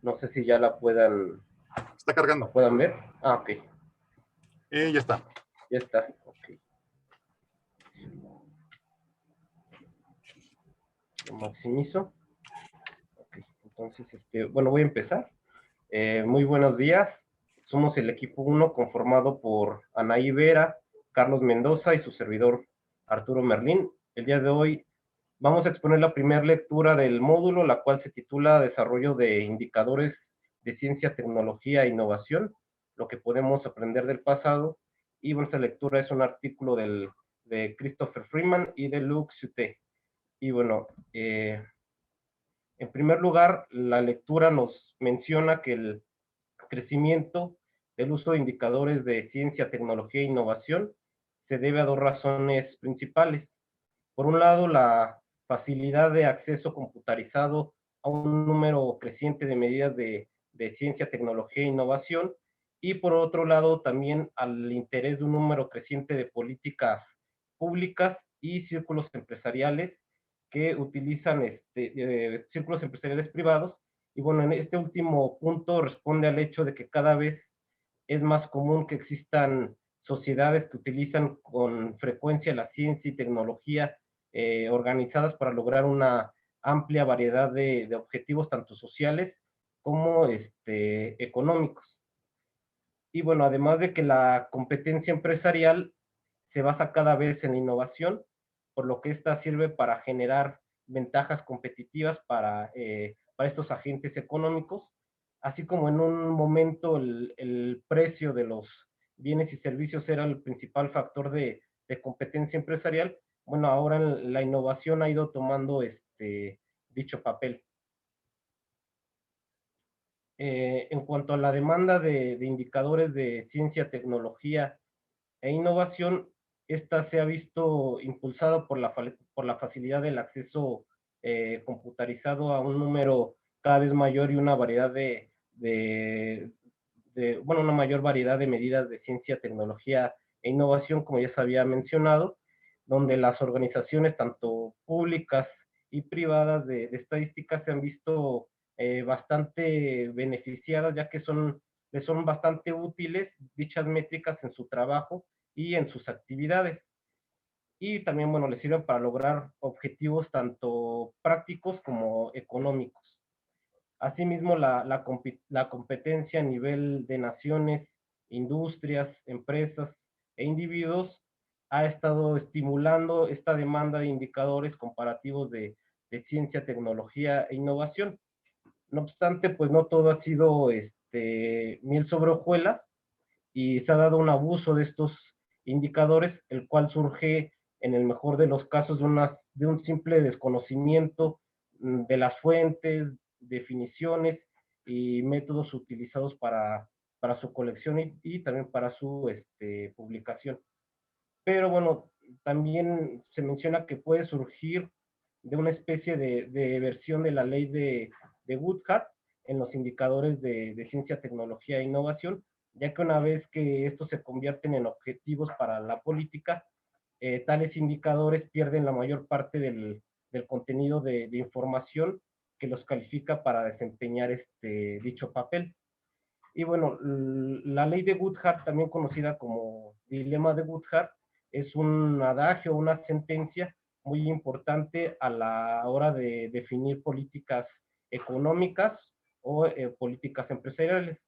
No sé si ya la puedan Está cargando. ver. Ah, ok. Ya está. Ya está. Ok. Lo maximizo. Ok. Entonces, bueno, voy a empezar. Muy buenos días. Somos el equipo 1 conformado por Anaí Vera, Carlos Mendoza y su servidor Arturo Merlín. El día de hoy vamos a exponer la primera lectura del módulo, la cual se titula Desarrollo de indicadores de ciencia, tecnología e innovación, lo que podemos aprender del pasado. Y bueno, esta lectura es un artículo de Christopher Freeman y de Luc Suté. Y bueno, en primer lugar, la lectura nos menciona que el crecimiento del uso de indicadores de ciencia, tecnología e innovación se debe a dos razones principales. Por un lado, la facilidad de acceso computarizado a un número creciente de medidas de ciencia, tecnología e innovación, y por otro lado también al interés de un número creciente de políticas públicas y círculos empresariales que utilizan círculos empresariales privados. Y bueno, en este último punto responde al hecho de que cada vez es más común que existan sociedades que utilizan con frecuencia la ciencia y tecnología organizadas para lograr una amplia variedad de objetivos, tanto sociales como económicos. Y bueno, además de que la competencia empresarial se basa cada vez en la innovación, por lo que esta sirve para generar ventajas competitivas para estos agentes económicos, así como en un momento el precio de los bienes y servicios era el principal factor de competencia empresarial. Bueno, ahora la innovación ha ido tomando dicho papel. En cuanto a la demanda de indicadores de ciencia, tecnología e innovación, esta se ha visto impulsada por la facilidad del acceso computarizado a un número cada vez mayor y una variedad bueno, una mayor variedad de medidas de ciencia, tecnología e innovación, como ya se había mencionado, donde las organizaciones, tanto públicas y privadas de estadística, se han visto bastante beneficiadas, ya que les son bastante útiles dichas métricas en su trabajo y en sus actividades. Y también, bueno, les sirven para lograr objetivos tanto prácticos como económicos. Asimismo, la competencia a nivel de naciones, industrias, empresas e individuos ha estado estimulando esta demanda de indicadores comparativos de ciencia, tecnología e innovación. No obstante, pues no todo ha sido miel sobre hojuelas, y se ha dado un abuso de estos indicadores, el cual surge en el mejor de los casos de un simple desconocimiento de las fuentes, definiciones y métodos utilizados para su colección y también para su publicación. Pero bueno, también se menciona que puede surgir de una especie de versión de la ley de Woodhart en los indicadores de ciencia, tecnología e innovación, ya que una vez que estos se convierten en objetivos para la política, tales indicadores pierden la mayor parte del contenido de información que los califica para desempeñar dicho papel. Y bueno, la ley de Woodhart, también conocida como dilema de Woodhart, es un adagio, una sentencia muy importante a la hora de definir políticas económicas o políticas empresariales,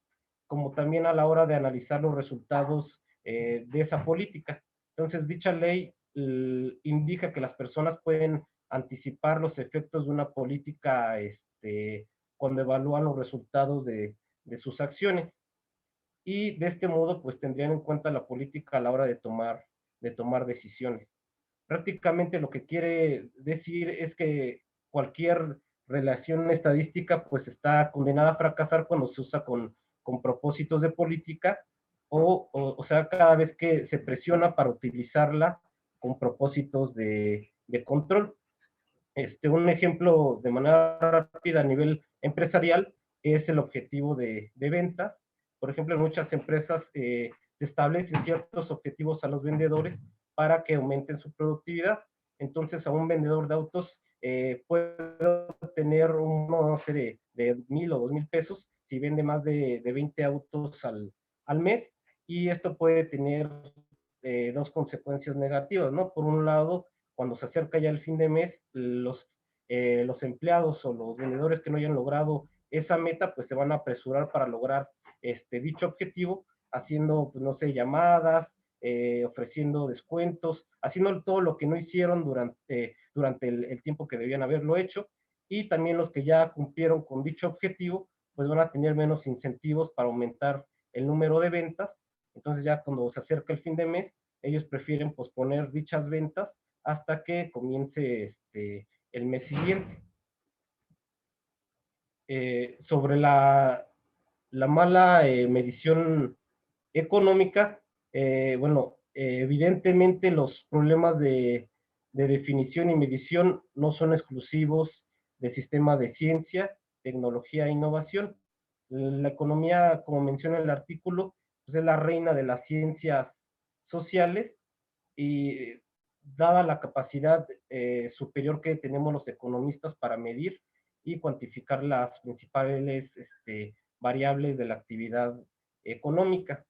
como también a la hora de analizar los resultados de esa política. Entonces, dicha ley indica que las personas pueden anticipar los efectos de una política cuando evalúan los resultados de sus acciones. Y de este modo, pues tendrían en cuenta la política a la hora de tomar decisiones. Prácticamente lo que quiere decir es que cualquier relación estadística pues está condenada a fracasar cuando se usa con propósitos de política o sea, cada vez que se presiona para utilizarla con propósitos de control. Un ejemplo de manera rápida a nivel empresarial es el objetivo de ventas. Por ejemplo, en muchas empresas se establecen ciertos objetivos a los vendedores para que aumenten su productividad. Entonces, a un vendedor de autos puede tener una serie de 1,000 o 2,000 pesos si vende más de 20 autos al mes, y esto puede tener dos consecuencias negativas, ¿no? Por un lado, cuando se acerca ya el fin de mes, los empleados o los vendedores que no hayan logrado esa meta, pues se van a apresurar para lograr dicho objetivo, haciendo, pues no sé, llamadas, ofreciendo descuentos, haciendo todo lo que no hicieron durante el tiempo que debían haberlo hecho, y también los que ya cumplieron con dicho objetivo, pues van a tener menos incentivos para aumentar el número de ventas. Entonces ya cuando se acerca el fin de mes, ellos prefieren posponer dichas ventas hasta que comience el mes siguiente. Sobre la mala medición económica, bueno, evidentemente los problemas de definición y medición no son exclusivos del sistema de ciencia, tecnología e innovación. La economía, como menciona el artículo, pues es la reina de las ciencias sociales, y dada la capacidad superior que tenemos los economistas para medir y cuantificar las principales variables de la actividad económica.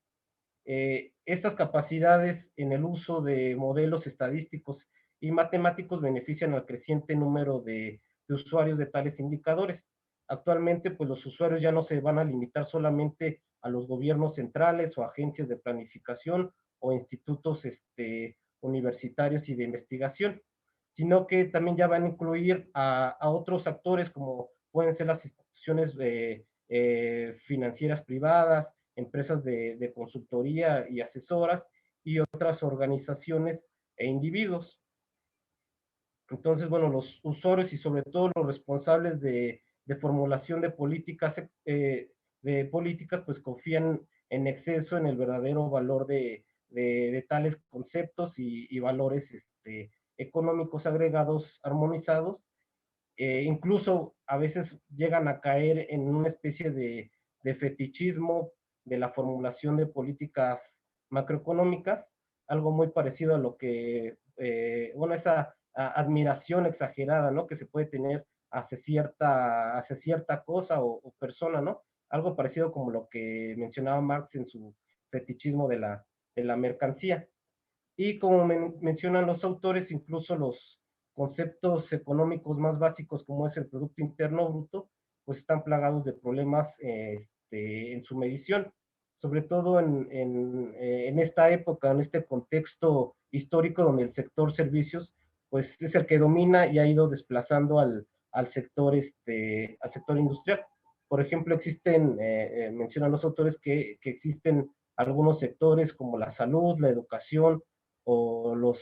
Estas capacidades en el uso de modelos estadísticos y matemáticos benefician al creciente número de usuarios de tales indicadores. Actualmente, pues los usuarios ya no se van a limitar solamente a los gobiernos centrales o agencias de planificación o institutos universitarios y de investigación, sino que también ya van a incluir a otros actores como pueden ser las instituciones financieras privadas, empresas de consultoría y asesoras, y otras organizaciones e individuos. Entonces, bueno, los usuarios y sobre todo los responsables de formulación de políticas, pues confían en exceso en el verdadero valor de tales conceptos y valores económicos agregados, armonizados. Incluso a veces llegan a caer en una especie de fetichismo de la formulación de políticas macroeconómicas, algo muy parecido a lo que, bueno, esa admiración exagerada, ¿no? Que se puede tener hacia cierta cosa o persona, ¿no? Algo parecido como lo que mencionaba Marx en su fetichismo de la mercancía. Y como mencionan los autores, incluso los conceptos económicos más básicos como es el Producto Interno Bruto, pues están plagados de problemas en su medición, sobre todo en esta época, en este contexto histórico donde el sector servicios pues es el que domina y ha ido desplazando al sector industrial. Por ejemplo, mencionan los autores que existen algunos sectores como la salud, la educación, o los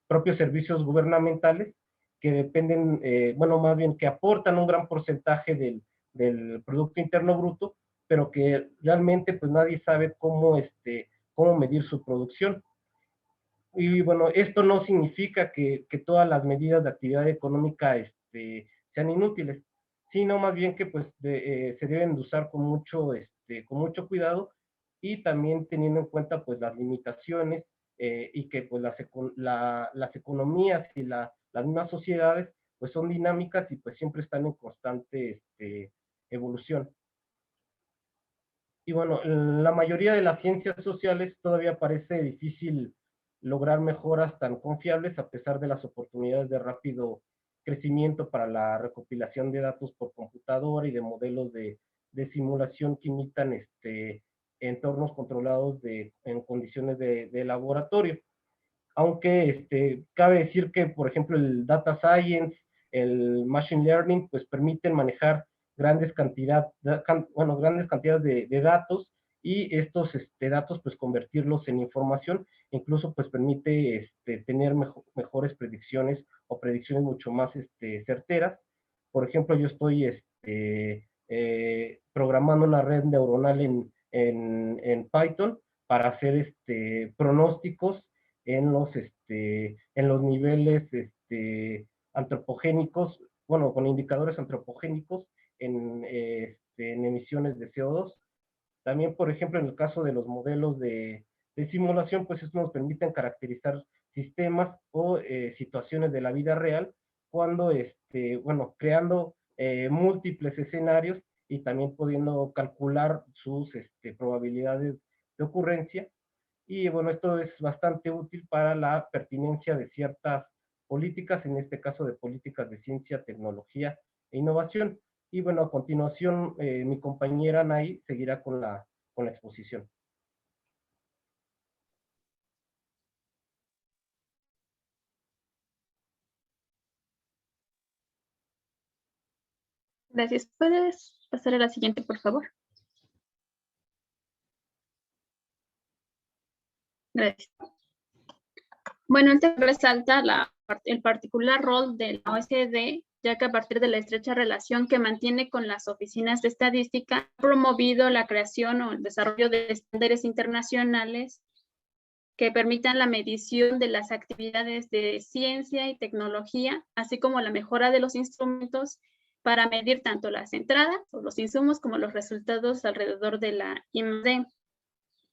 propios servicios gubernamentales que dependen, bueno, más bien que aportan un gran porcentaje del Producto Interno Bruto, pero que realmente pues nadie sabe cómo medir su producción. Y bueno, esto no significa que todas las medidas de actividad económica sean inútiles, sino más bien que pues se deben de usar con mucho cuidado, y también teniendo en cuenta pues las limitaciones, y que pues las economías y las mismas sociedades pues son dinámicas y pues siempre están en constante evolución. Y bueno, la mayoría de las ciencias sociales todavía parece difícil lograr mejoras tan confiables a pesar de las oportunidades de rápido crecimiento para la recopilación de datos por computadora y de modelos de simulación que imitan entornos controlados en condiciones de laboratorio. Aunque cabe decir que, por ejemplo, el data science, el machine learning, pues permiten manejar grandes cantidades de datos, y estos datos pues convertirlos en información, incluso pues permite tener mejores predicciones o predicciones mucho más certeras. Por ejemplo, yo estoy programando una red neuronal en Python para hacer pronósticos en los niveles antropogénicos, bueno, con indicadores antropogénicos en emisiones de CO2. También, por ejemplo, en el caso de los modelos de simulación, pues estos nos permiten caracterizar sistemas o situaciones de la vida real cuando, bueno, creando múltiples escenarios y también pudiendo calcular sus probabilidades de ocurrencia. Y bueno, esto es bastante útil para la pertinencia de ciertas políticas, en este caso de políticas de ciencia, tecnología e innovación. Y bueno, a continuación, mi compañera Nay seguirá con la exposición. Gracias. ¿Puedes pasar a la siguiente, por favor? Gracias. Bueno, este resalta el particular rol de la OSD, ya que a partir de la estrecha relación que mantiene con las oficinas de estadística, ha promovido la creación o el desarrollo de estándares internacionales que permitan la medición de las actividades de ciencia y tecnología, así como la mejora de los instrumentos para medir tanto las entradas o los insumos como los resultados alrededor de la I+D.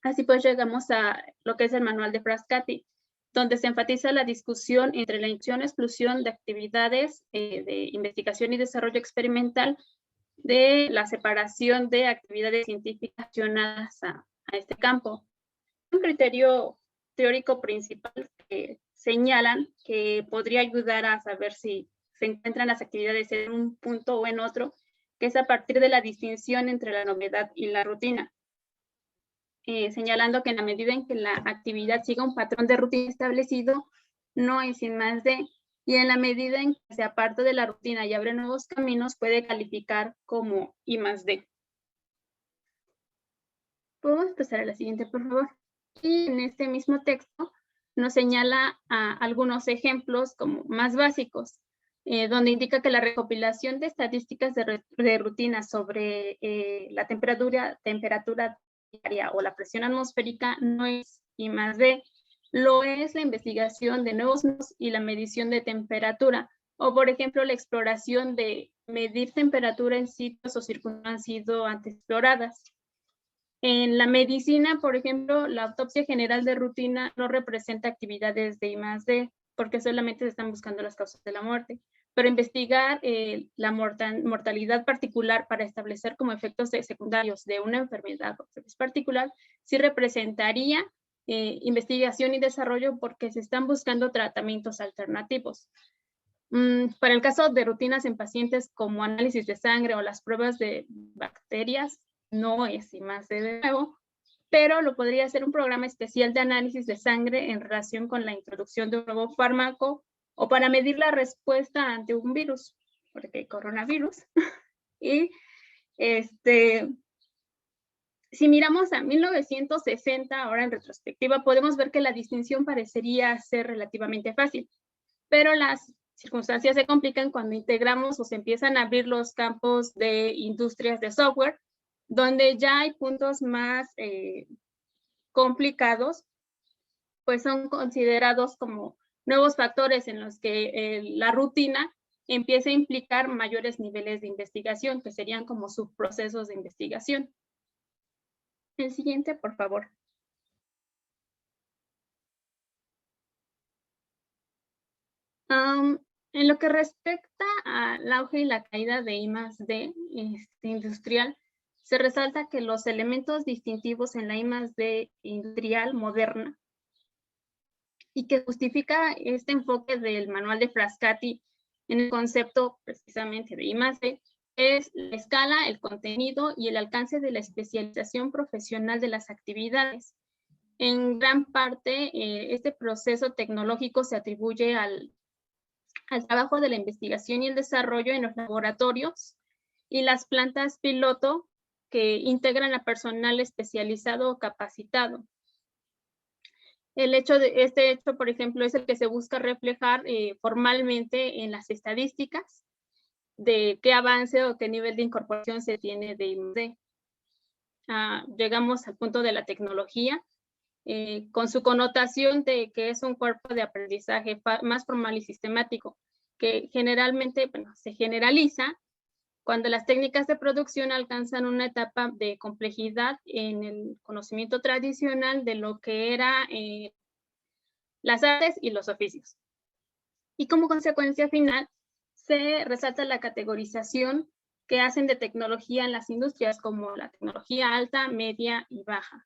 Así pues llegamos a lo que es el manual de Frascati, donde se enfatiza la discusión entre la inclusión y exclusión de actividades de investigación y desarrollo experimental, de la separación de actividades científicas relacionadas a este campo. Un criterio teórico principal que señalan que podría ayudar a saber si se encuentran las actividades en un punto o en otro, que es a partir de la distinción entre la novedad y la rutina. Señalando que en la medida en que la actividad siga un patrón de rutina establecido, no es I+D, y en la medida en que se aparta de la rutina y abre nuevos caminos, puede calificar como I+D. ¿Podemos pasar a la siguiente, por favor? Y en este mismo texto nos señala algunos ejemplos como más básicos, donde indica que la recopilación de estadísticas de rutina sobre la temperatura diaria o la presión atmosférica no es I+D, lo es la investigación de nuevos y la medición de temperatura, o por ejemplo la exploración de medir temperatura en sitios o circunstancias que han sido antes exploradas. En la medicina, por ejemplo, la autopsia general de rutina no representa actividades de I+D, porque solamente se están buscando las causas de la muerte. Pero investigar la mortalidad particular para establecer como efectos secundarios de una enfermedad particular sí representaría investigación y desarrollo, porque se están buscando tratamientos alternativos. Para el caso de rutinas en pacientes como análisis de sangre o las pruebas de bacterias, no es I+D de nuevo, pero lo podría hacer un programa especial de análisis de sangre en relación con la introducción de un nuevo fármaco o para medir la respuesta ante un virus, porque hay coronavirus. Y si miramos a 1960, ahora en retrospectiva, podemos ver que la distinción parecería ser relativamente fácil, pero las circunstancias se complican cuando integramos o se empiezan a abrir los campos de industrias de software, donde ya hay puntos más complicados, pues son considerados como nuevos factores en los que la rutina empieza a implicar mayores niveles de investigación, que serían como subprocesos de investigación. El siguiente, por favor. En lo que respecta al auge y la caída de I+D industrial, se resalta que los elementos distintivos en la I+D industrial moderna y que justifica este enfoque del manual de Frascati en el concepto precisamente de I+D es la escala, el contenido y el alcance de la especialización profesional de las actividades. En gran parte, este proceso tecnológico se atribuye al trabajo de la investigación y el desarrollo en los laboratorios y las plantas piloto que integran a personal especializado o capacitado. Este hecho, por ejemplo, es el que se busca reflejar formalmente en las estadísticas de qué avance o qué nivel de incorporación se tiene de I+D. Llegamos al punto de la tecnología, con su connotación de que es un cuerpo de aprendizaje más formal y sistemático, que generalmente se generaliza cuando las técnicas de producción alcanzan una etapa de complejidad en el conocimiento tradicional de lo que eran las artes y los oficios. Y como consecuencia final, se resalta la categorización que hacen de tecnología en las industrias, como la tecnología alta, media y baja.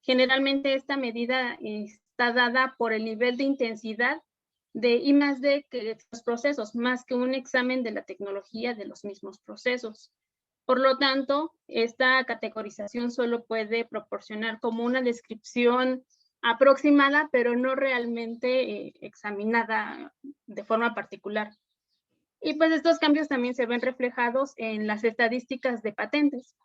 Generalmente esta medida está dada por el nivel de intensidad de I+D que los procesos, más que un examen de la tecnología de los mismos procesos. Por lo tanto, esta categorización solo puede proporcionar como una descripción aproximada, pero no realmente examinada de forma particular. Y pues estos cambios también se ven reflejados en las estadísticas de patentes.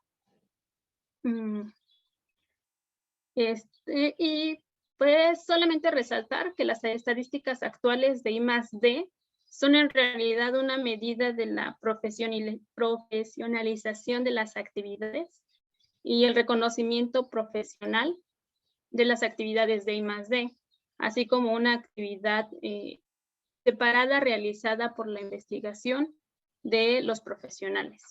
Y pues solamente resaltar que las estadísticas actuales de I+D son en realidad una medida de la profesionalización de las actividades y el reconocimiento profesional de las actividades de I+D, así como una actividad separada realizada por la investigación de los profesionales.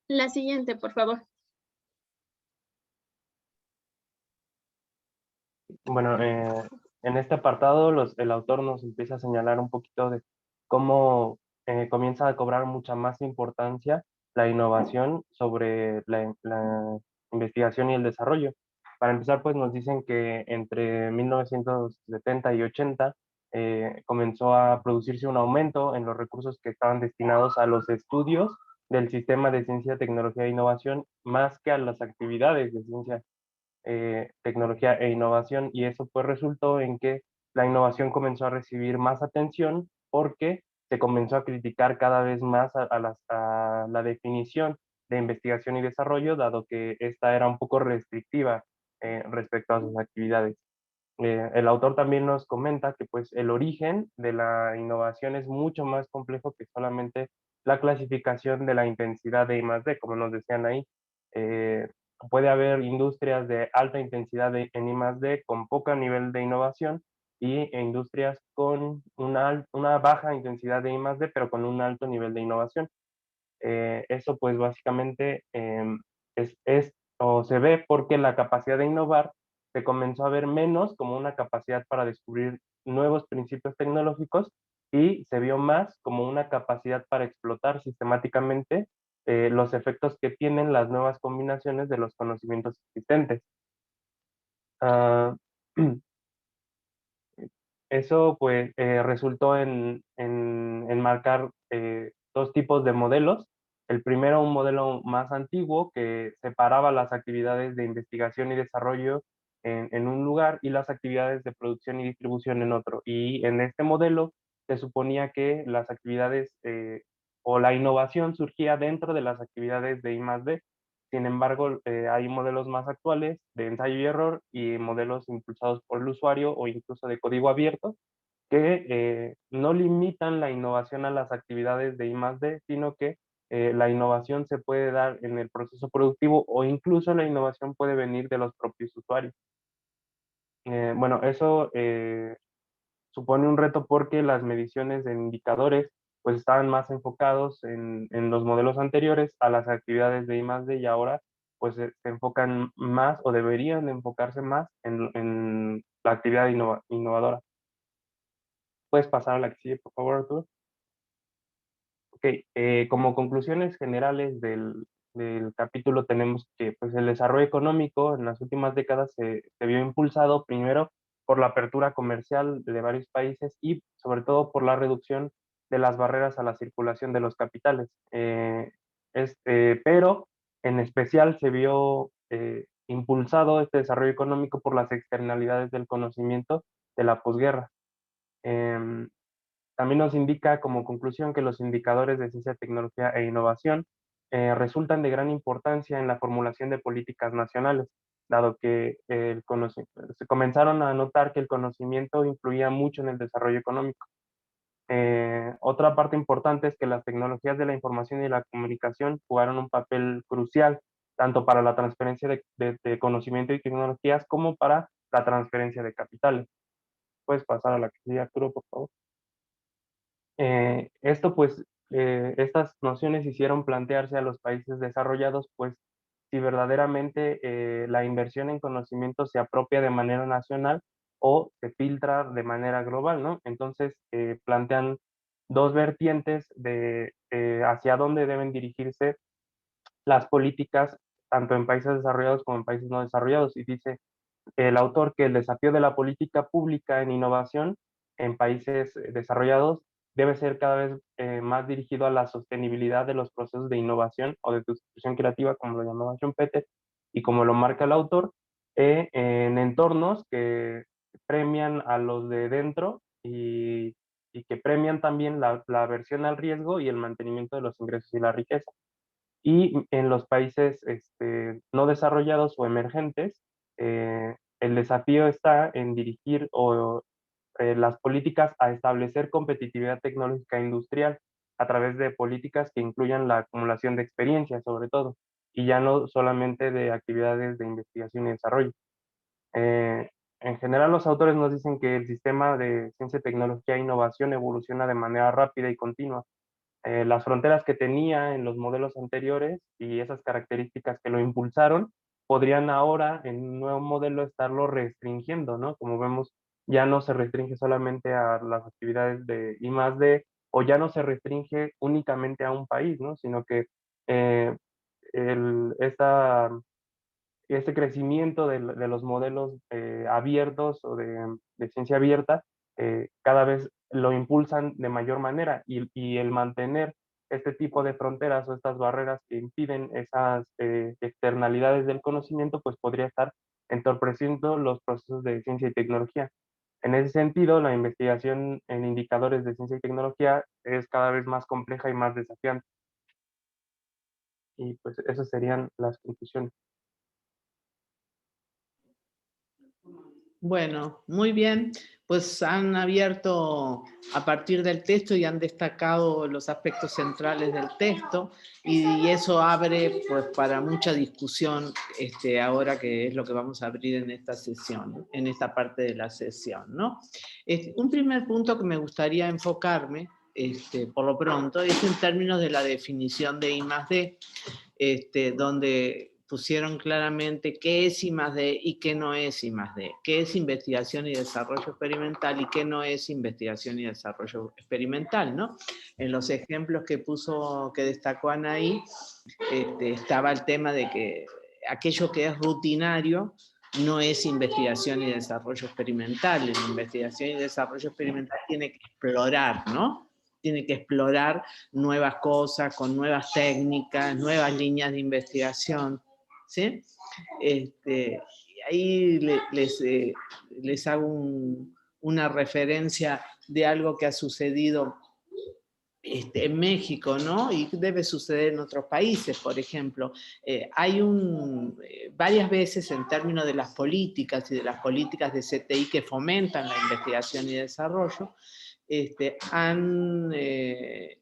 La siguiente, por favor. Bueno, en este apartado el autor nos empieza a señalar un poquito de cómo comienza a cobrar mucha más importancia la innovación sobre la investigación y el desarrollo. Para empezar, pues nos dicen que entre 1970 y 80 comenzó a producirse un aumento en los recursos que estaban destinados a los estudios del sistema de ciencia, tecnología e innovación, más que a las actividades de ciencia, tecnología e innovación, y eso pues resultó en que la innovación comenzó a recibir más atención porque se comenzó a criticar cada vez más a la definición de investigación y desarrollo, dado que esta era un poco restrictiva respecto a sus actividades. El autor también nos comenta que pues el origen de la innovación es mucho más complejo que solamente la clasificación de la intensidad de I+D, como nos decían ahí. Eh, Puede haber industrias de alta intensidad en I+D con poco nivel de innovación y industrias con una baja intensidad de I+D pero con un alto nivel de innovación. Eso pues básicamente es o se ve porque la capacidad de innovar se comenzó a ver menos como una capacidad para descubrir nuevos principios tecnológicos y se vio más como una capacidad para explotar sistemáticamente los efectos que tienen las nuevas combinaciones de los conocimientos existentes. Ah, eso pues resultó en marcar dos tipos de modelos. El primero, un modelo más antiguo que separaba las actividades de investigación y desarrollo en un lugar y las actividades de producción y distribución en otro. Y en este modelo se suponía que las actividades o la innovación surgía dentro de las actividades de I+D. Sin embargo, hay modelos más actuales de ensayo y error y modelos impulsados por el usuario o incluso de código abierto que no limitan la innovación a las actividades de I+D, sino que la innovación se puede dar en el proceso productivo o incluso la innovación puede venir de los propios usuarios. Bueno, eso supone un reto porque las mediciones de indicadores pues estaban más enfocados en los modelos anteriores a las actividades de I+D y ahora pues se enfocan más o deberían enfocarse más en la actividad innovadora. ¿Puedes pasar a la que sigue, por favor, Arturo? Ok, como conclusiones generales del capítulo tenemos que pues, el desarrollo económico en las últimas décadas se vio impulsado primero por la apertura comercial de varios países y sobre todo por la reducción de las barreras a la circulación de los capitales. Pero en especial se vio impulsado este desarrollo económico por las externalidades del conocimiento de la posguerra. También nos indica como conclusión que los indicadores de ciencia, tecnología e innovación resultan de gran importancia en la formulación de políticas nacionales, dado que se comenzaron a notar que el conocimiento influía mucho en el desarrollo económico. Otra parte importante es que las tecnologías de la información y la comunicación jugaron un papel crucial, tanto para la transferencia de conocimiento y tecnologías como para la transferencia de capitales. Puedes pasar a la que sigue, Arturo, por favor. Estas nociones hicieron plantearse a los países desarrollados, pues, si verdaderamente la inversión en conocimiento se apropia de manera nacional o se filtra de manera global, ¿no? Entonces, plantean dos vertientes de hacia dónde deben dirigirse las políticas, tanto en países desarrollados como en países no desarrollados. Y dice el autor que el desafío de la política pública en innovación en países desarrollados debe ser cada vez más dirigido a la sostenibilidad de los procesos de innovación o de sustitución creativa, como lo llamaba Schumpeter, y como lo marca el autor, en entornos que premian a los de dentro y que premian también la aversión al riesgo y el mantenimiento de los ingresos y la riqueza. Y en los países no desarrollados o emergentes, el desafío está en dirigir las políticas a establecer competitividad tecnológica industrial a través de políticas que incluyan la acumulación de experiencia, sobre todo, y ya no solamente de actividades de investigación y desarrollo. En general, los autores nos dicen que el sistema de ciencia, tecnología e innovación evoluciona de manera rápida y continua. Las fronteras que tenía en los modelos anteriores y esas características que lo impulsaron, podrían ahora en un nuevo modelo estarlo restringiendo, ¿no? Como vemos, ya no se restringe solamente a las actividades de I+D, o ya no se restringe únicamente a un país, ¿no? Sino que eh, este crecimiento de los modelos abiertos o de ciencia abierta cada vez lo impulsan de mayor manera, y el mantener este tipo de fronteras o estas barreras que impiden esas externalidades del conocimiento, pues podría estar entorpeciendo los procesos de ciencia y tecnología. En ese sentido, la investigación en indicadores de ciencia y tecnología es cada vez más compleja y más desafiante. Y pues esas serían las conclusiones. Bueno, muy bien, pues han abierto a partir del texto y han destacado los aspectos centrales del texto, y eso abre pues para mucha discusión ahora, que es lo que vamos a abrir en esta sesión, en esta parte de la sesión, ¿no? Un primer punto que me gustaría enfocarme, por lo pronto, es en términos de la definición de I+D, donde pusieron claramente qué es I+D y qué no es I+D, qué es investigación y desarrollo experimental y qué no es investigación y desarrollo experimental, ¿no? En los ejemplos que destacó Anaí, estaba el tema de que aquello que es rutinario no es investigación y desarrollo experimental. En investigación y desarrollo experimental tiene que explorar, ¿no? Tiene que explorar nuevas cosas, con nuevas técnicas, nuevas líneas de investigación, ¿sí? Ahí les hago una referencia de algo que ha sucedido en México, ¿no? Y debe suceder en otros países, por ejemplo. Hay varias veces, en términos de las políticas y de las políticas de CTI que fomentan la investigación y desarrollo,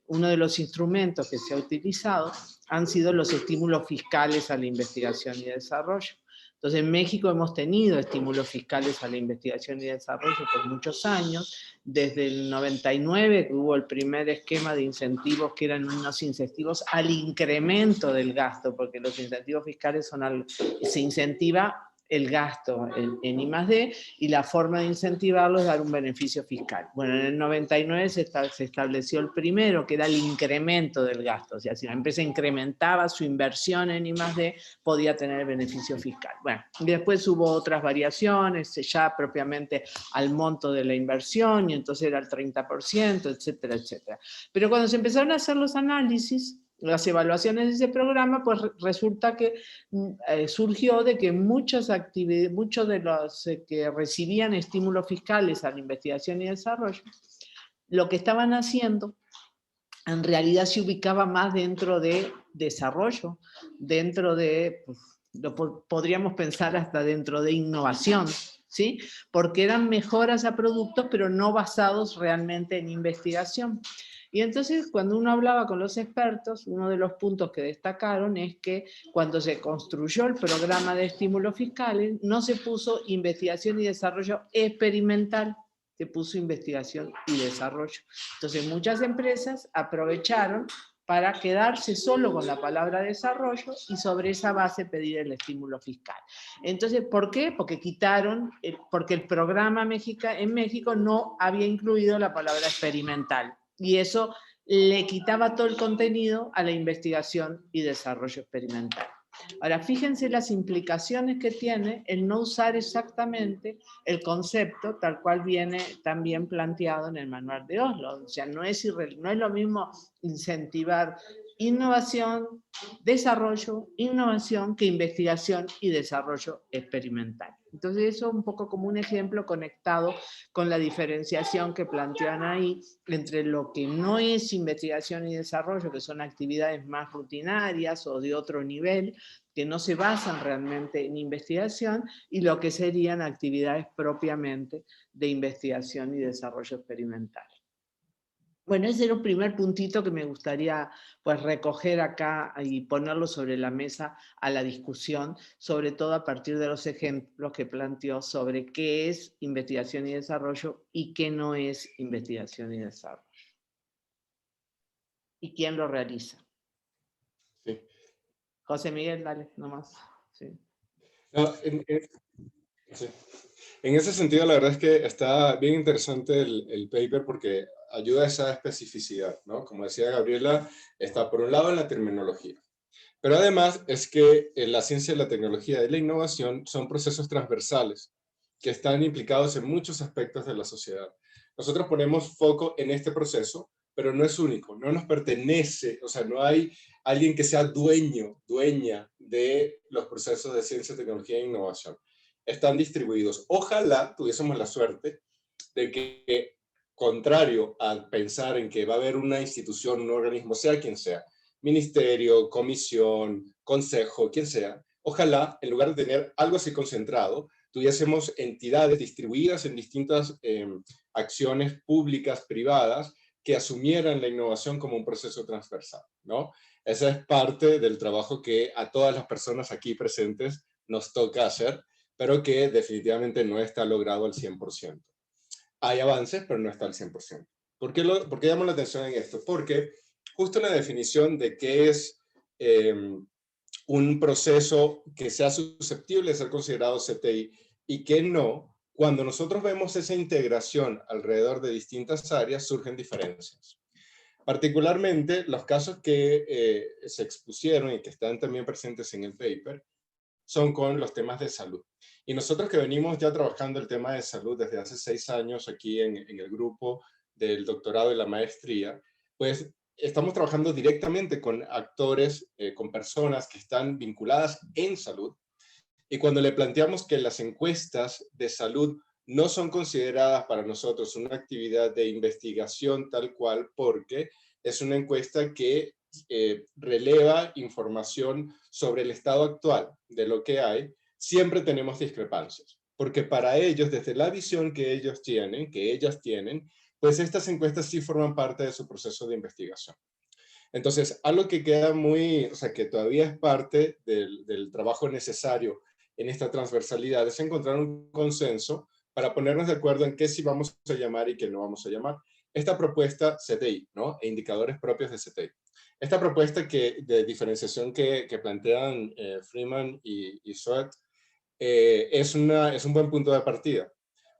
uno de los instrumentos que se ha utilizado han sido los estímulos fiscales a la investigación y desarrollo. Entonces, en México hemos tenido estímulos fiscales a la investigación y desarrollo por muchos años, desde el 99, que hubo el primer esquema de incentivos, que eran unos incentivos al incremento del gasto, porque los incentivos fiscales se incentiva el gasto en I+D, y la forma de incentivarlo es dar un beneficio fiscal. Bueno, en el 99 se estableció el primero, que era el incremento del gasto. O sea, si la empresa incrementaba su inversión en I+D, podía tener beneficio fiscal. Bueno, y después hubo otras variaciones, ya propiamente al monto de la inversión, y entonces era el 30%, etcétera, etcétera. Pero cuando se empezaron a hacer los análisis, las evaluaciones de ese programa, pues resulta que surgió de que muchos de los que recibían estímulos fiscales a la investigación y desarrollo, lo que estaban haciendo en realidad se ubicaba más dentro de desarrollo, dentro de, podríamos pensar hasta dentro de innovación, ¿sí? Porque eran mejoras a productos, pero no basados realmente en investigación. Y entonces, cuando uno hablaba con los expertos, uno de los puntos que destacaron es que cuando se construyó el programa de estímulos fiscales, no se puso investigación y desarrollo experimental, se puso investigación y desarrollo. Entonces, muchas empresas aprovecharon para quedarse solo con la palabra desarrollo y sobre esa base pedir el estímulo fiscal. Entonces, ¿por qué? Porque porque el programa en México no había incluido la palabra experimental. Y eso le quitaba todo el contenido a la investigación y desarrollo experimental. Ahora, fíjense las implicaciones que tiene el no usar exactamente el concepto tal cual viene también planteado en el manual de Oslo. O sea, no es lo mismo incentivar innovación, innovación que investigación y desarrollo experimental. Entonces eso es un poco como un ejemplo conectado con la diferenciación que plantean ahí entre lo que no es investigación y desarrollo, que son actividades más rutinarias o de otro nivel, que no se basan realmente en investigación, y lo que serían actividades propiamente de investigación y desarrollo experimental. Bueno, ese era un primer puntito que me gustaría pues, recoger acá y ponerlo sobre la mesa a la discusión, sobre todo a partir de los ejemplos que planteó sobre qué es investigación y desarrollo y qué no es investigación y desarrollo. ¿Y quién lo realiza? Sí. José Miguel, dale, nomás. Sí. No, sí. En ese sentido, la verdad es que está bien interesante el paper porque ayuda a esa especificidad, ¿no? Como decía Gabriela, está por un lado en la terminología, pero además es que la ciencia, la tecnología y la innovación son procesos transversales que están implicados en muchos aspectos de la sociedad. Nosotros ponemos foco en este proceso, pero no es único, no nos pertenece, o sea, no hay alguien que sea dueña de los procesos de ciencia, tecnología e innovación. Están distribuidos. Ojalá tuviésemos la suerte de que, contrario a pensar en que va a haber una institución, un organismo, sea quien sea, ministerio, comisión, consejo, quien sea, ojalá, en lugar de tener algo así concentrado, tuviésemos entidades distribuidas en distintas acciones públicas, privadas, que asumieran la innovación como un proceso transversal, ¿no? Esa es parte del trabajo que a todas las personas aquí presentes nos toca hacer, pero que definitivamente no está logrado al 100%. Hay avances, pero no está al 100%. ¿Por qué llamo la atención en esto? Porque justo la definición de qué es un proceso que sea susceptible de ser considerado CTI y qué no, cuando nosotros vemos esa integración alrededor de distintas áreas, surgen diferencias. Particularmente, los casos que se expusieron y que están también presentes en el paper son con los temas de salud. Y nosotros que venimos ya trabajando el tema de salud desde hace 6 años aquí en el grupo del doctorado y la maestría, pues estamos trabajando directamente con actores, con personas que están vinculadas en salud. Y cuando le planteamos que las encuestas de salud no son consideradas para nosotros una actividad de investigación tal cual, porque es una encuesta que releva información sobre el estado actual de lo que hay, siempre tenemos discrepancias. Porque para ellos, desde la visión que ellos tienen, que ellas tienen, pues estas encuestas sí forman parte de su proceso de investigación. Entonces, algo que queda o sea, que todavía es parte del trabajo necesario en esta transversalidad es encontrar un consenso para ponernos de acuerdo en qué sí vamos a llamar y qué no vamos a llamar. Esta propuesta CTI, ¿no? E indicadores propios de CTI. Esta propuesta de diferenciación que plantean Freeman y Sweat es un buen punto de partida,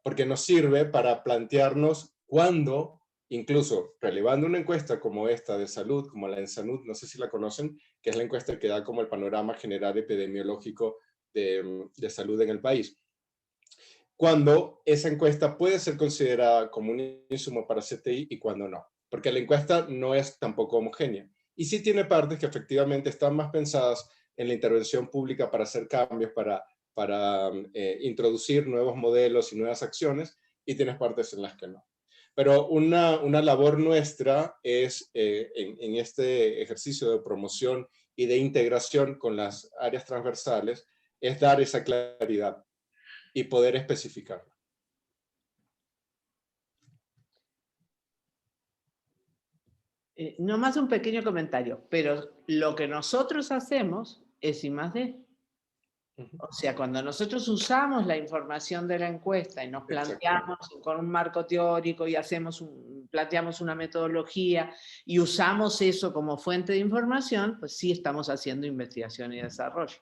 porque nos sirve para plantearnos cuándo, incluso relevando una encuesta como esta de salud, como la ENSANUD, no sé si la conocen, que es la encuesta que da como el panorama general epidemiológico de salud en el país. Cuando esa encuesta puede ser considerada como un insumo para CTI y cuando no, porque la encuesta no es tampoco homogénea. Y sí tiene partes que efectivamente están más pensadas en la intervención pública para hacer cambios, para introducir nuevos modelos y nuevas acciones, y tienes partes en las que no. Pero una labor nuestra es, en este ejercicio de promoción y de integración con las áreas transversales, es dar esa claridad y poder especificarla. No más un pequeño comentario, pero lo que nosotros hacemos es I+D. O sea, cuando nosotros usamos la información de la encuesta y nos planteamos con un marco teórico y planteamos una metodología y usamos eso como fuente de información, pues sí estamos haciendo investigación y desarrollo.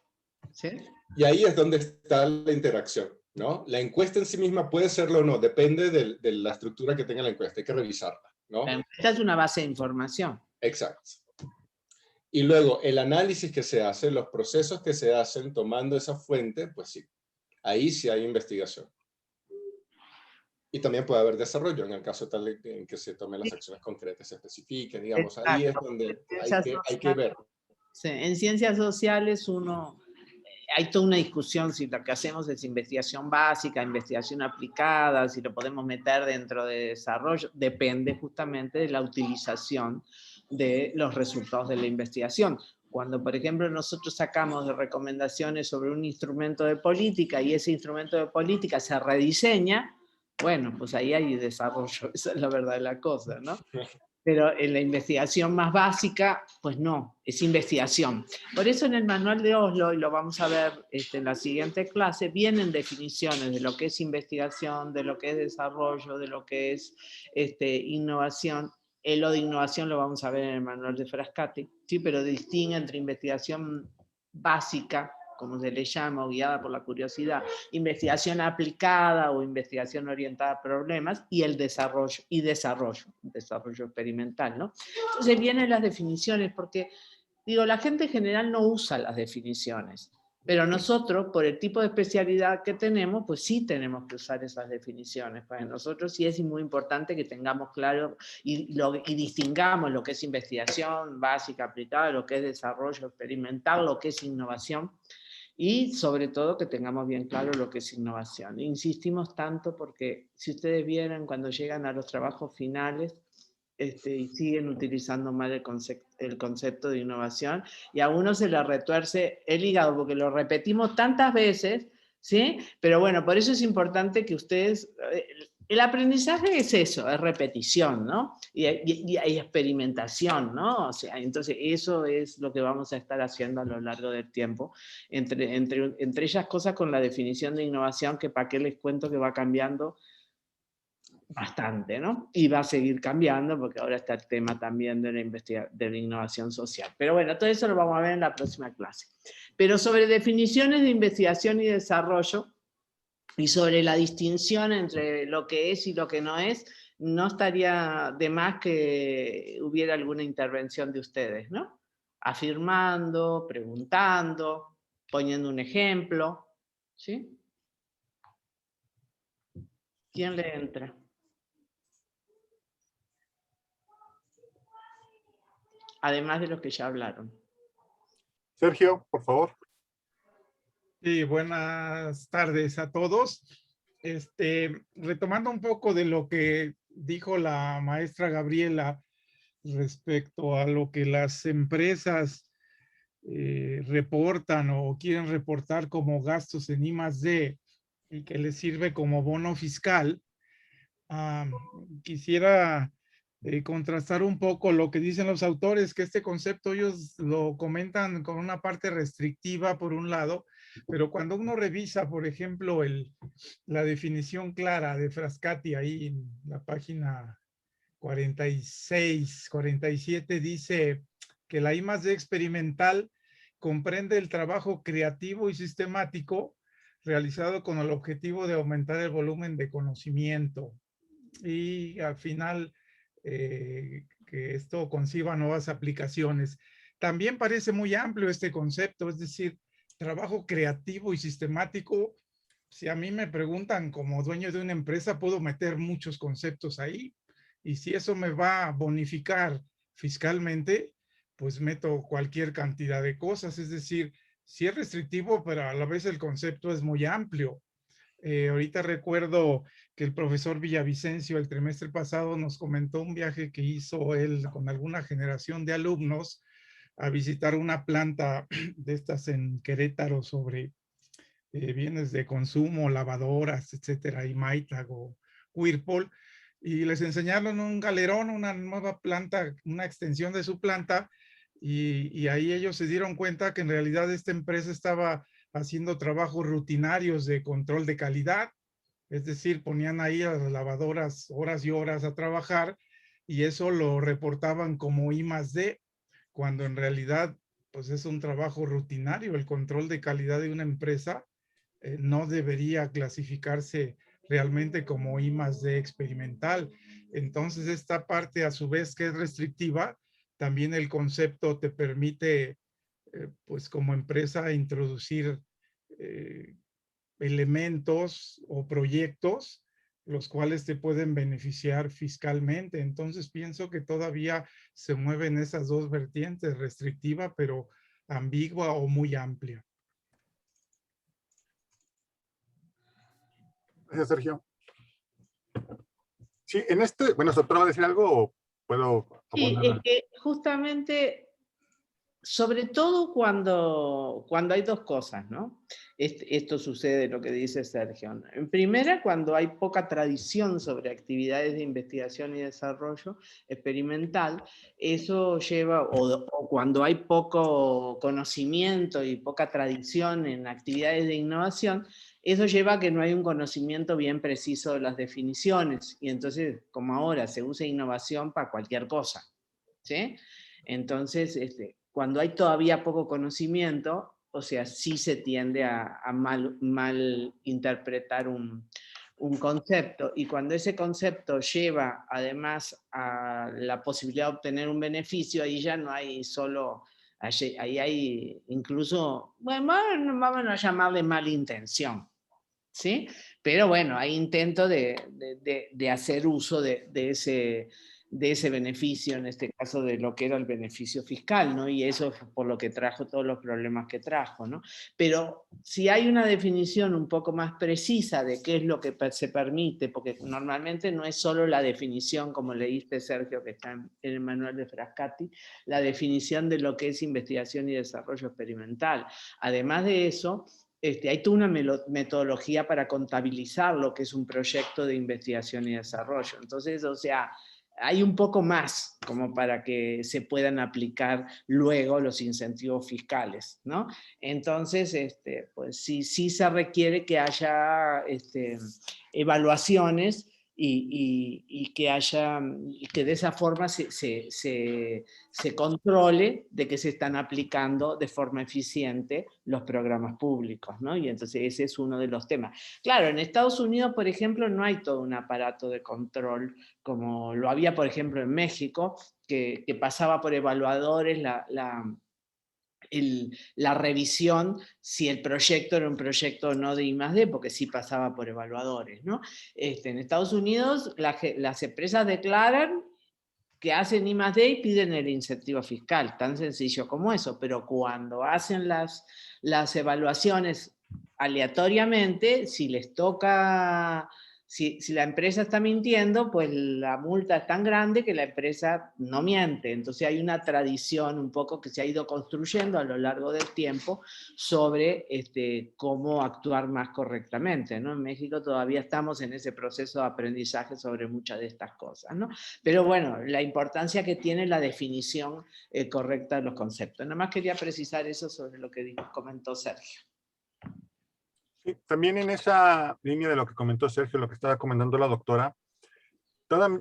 ¿Sí? Y ahí es donde está la interacción, ¿no? La encuesta en sí misma puede serlo o no, depende de la estructura que tenga la encuesta, hay que revisarla. ¿no? Esta es una base de información. Exacto. Y luego el análisis que se hace, los procesos que se hacen tomando esa fuente, pues sí, ahí sí hay investigación. Y también puede haber desarrollo en el caso tal en que se tomen las acciones concretas, se especifiquen, digamos, ahí es donde hay que ver. Sí, en ciencias sociales hay toda una discusión si lo que hacemos es investigación básica, investigación aplicada, si lo podemos meter dentro de desarrollo, depende justamente de la utilización de los resultados de la investigación. Cuando, por ejemplo, nosotros sacamos recomendaciones sobre un instrumento de política y ese instrumento de política se rediseña, bueno, pues ahí hay desarrollo, esa es la verdad de la cosa, ¿no? Pero en la investigación más básica, pues no, es investigación. Por eso en el manual de Oslo, y lo vamos a ver en la siguiente clase, vienen definiciones de lo que es investigación, de lo que es desarrollo, de lo que es innovación. Lo de innovación lo vamos a ver en el manual de Frascati, ¿sí? Pero distingue entre investigación básica, como se le llama, o guiada por la curiosidad, investigación aplicada o investigación orientada a problemas, y el desarrollo experimental, ¿no? Entonces vienen las definiciones, porque, digo, la gente en general no usa las definiciones, pero nosotros, por el tipo de especialidad que tenemos, pues sí tenemos que usar esas definiciones. Para nosotros sí es muy importante que tengamos claro y distingamos lo que es investigación básica aplicada, lo que es desarrollo experimental, lo que es innovación, y sobre todo que tengamos bien claro lo que es innovación. Insistimos tanto porque si ustedes vieran cuando llegan a los trabajos finales y siguen utilizando mal el concepto de innovación, y a uno se le retuerce el hígado porque lo repetimos tantas veces, ¿sí? Pero bueno, por eso es importante que ustedes... El aprendizaje es eso, es repetición, ¿no? Y hay experimentación, ¿no? O sea, entonces eso es lo que vamos a estar haciendo a lo largo del tiempo. Entre ellas cosas con la definición de innovación, que para qué les cuento que va cambiando bastante, ¿no? Y va a seguir cambiando porque ahora está el tema también de la innovación social. Pero bueno, todo eso lo vamos a ver en la próxima clase. Pero sobre definiciones de investigación y desarrollo, y sobre la distinción entre lo que es y lo que no es, no estaría de más que hubiera alguna intervención de ustedes, ¿no? Afirmando, preguntando, poniendo un ejemplo, ¿sí? ¿Quién le entra? Además de los que ya hablaron. Sergio, por favor. Sí, buenas tardes a todos. Retomando un poco de lo que dijo la maestra Gabriela respecto a lo que las empresas reportan o quieren reportar como gastos en I+D y que les sirve como bono fiscal, quisiera contrastar un poco lo que dicen los autores, que este concepto ellos lo comentan con una parte restrictiva por un lado, pero cuando uno revisa, por ejemplo, la definición clara de Frascati ahí en la página 46, 47, dice que la I+D experimental comprende el trabajo creativo y sistemático realizado con el objetivo de aumentar el volumen de conocimiento y al final que esto conciba nuevas aplicaciones. También parece muy amplio este concepto, es decir, trabajo creativo y sistemático. Si a mí me preguntan como dueño de una empresa, puedo meter muchos conceptos ahí, y si eso me va a bonificar fiscalmente, pues meto cualquier cantidad de cosas. Es decir, sí es restrictivo, pero a la vez el concepto es muy amplio. Ahorita recuerdo que el profesor Villavicencio el trimestre pasado nos comentó un viaje que hizo él con alguna generación de alumnos a visitar una planta de estas en Querétaro sobre bienes de consumo, lavadoras, etcétera, y Maytag o Whirlpool, y les enseñaron un galerón, una nueva planta, una extensión de su planta, y ahí ellos se dieron cuenta que en realidad esta empresa estaba haciendo trabajos rutinarios de control de calidad, es decir, ponían ahí a las lavadoras horas y horas a trabajar, y eso lo reportaban como I+D, cuando en realidad pues es un trabajo rutinario. El control de calidad de una empresa no debería clasificarse realmente como I+D experimental. Entonces, esta parte a su vez que es restrictiva, también el concepto te permite, pues como empresa, introducir elementos o proyectos los cuales te pueden beneficiar fiscalmente. Entonces pienso que todavía se mueven esas dos vertientes, restrictiva pero ambigua o muy amplia. Gracias, Sergio. Sí, en este, bueno, ¿doctora va a decir algo o puedo Sí, abonar? es que justamente, sobre todo cuando hay dos cosas, ¿no? Esto sucede, lo que dice Sergio. En primera, cuando hay poca tradición sobre actividades de investigación y desarrollo experimental, eso lleva, o cuando hay poco conocimiento y poca tradición en actividades de innovación, eso lleva a que no hay un conocimiento bien preciso de las definiciones. Y entonces, como ahora se usa innovación para cualquier cosa, ¿sí? Entonces, cuando hay todavía poco conocimiento, o sea, sí se tiende a mal interpretar un concepto, y cuando ese concepto lleva además a la posibilidad de obtener un beneficio, ahí ya no hay solo, ahí hay incluso, bueno, vamos a llamarle mala intención, ¿sí? Pero bueno, hay intento de hacer uso de ese beneficio, en este caso de lo que era el beneficio fiscal, ¿no? Y eso es por lo que trajo todos los problemas que trajo, ¿no? Pero si hay una definición un poco más precisa de qué es lo que se permite, porque normalmente no es solo la definición, como leíste, Sergio, que está en el manual de Frascati, la definición de lo que es investigación y desarrollo experimental. Además de eso, hay toda una metodología para contabilizar lo que es un proyecto de investigación y desarrollo. Entonces, o sea, hay un poco más como para que se puedan aplicar luego los incentivos fiscales, ¿no? Entonces, pues sí se requiere que haya evaluaciones y que de esa forma se controle de que se están aplicando de forma eficiente los programas públicos, ¿no? Y entonces ese es uno de los temas. Claro, en Estados Unidos, por ejemplo, no hay todo un aparato de control como lo había, por ejemplo, en México, que pasaba por evaluadores la revisión si el proyecto era un proyecto no de I+D, porque sí pasaba por evaluadores, ¿no? En Estados Unidos las empresas declaran que hacen I+D y piden el incentivo fiscal, tan sencillo como eso, pero cuando hacen las evaluaciones aleatoriamente, si les toca, si la empresa está mintiendo, pues la multa es tan grande que la empresa no miente. Entonces hay una tradición un poco que se ha ido construyendo a lo largo del tiempo sobre cómo actuar más correctamente, ¿no? En México todavía estamos en ese proceso de aprendizaje sobre muchas de estas cosas, ¿no? Pero bueno, la importancia que tiene la definición correcta de los conceptos. Nada más quería precisar eso sobre lo que comentó Sergio. Sí, también en esa línea de lo que comentó Sergio, lo que estaba comentando la doctora,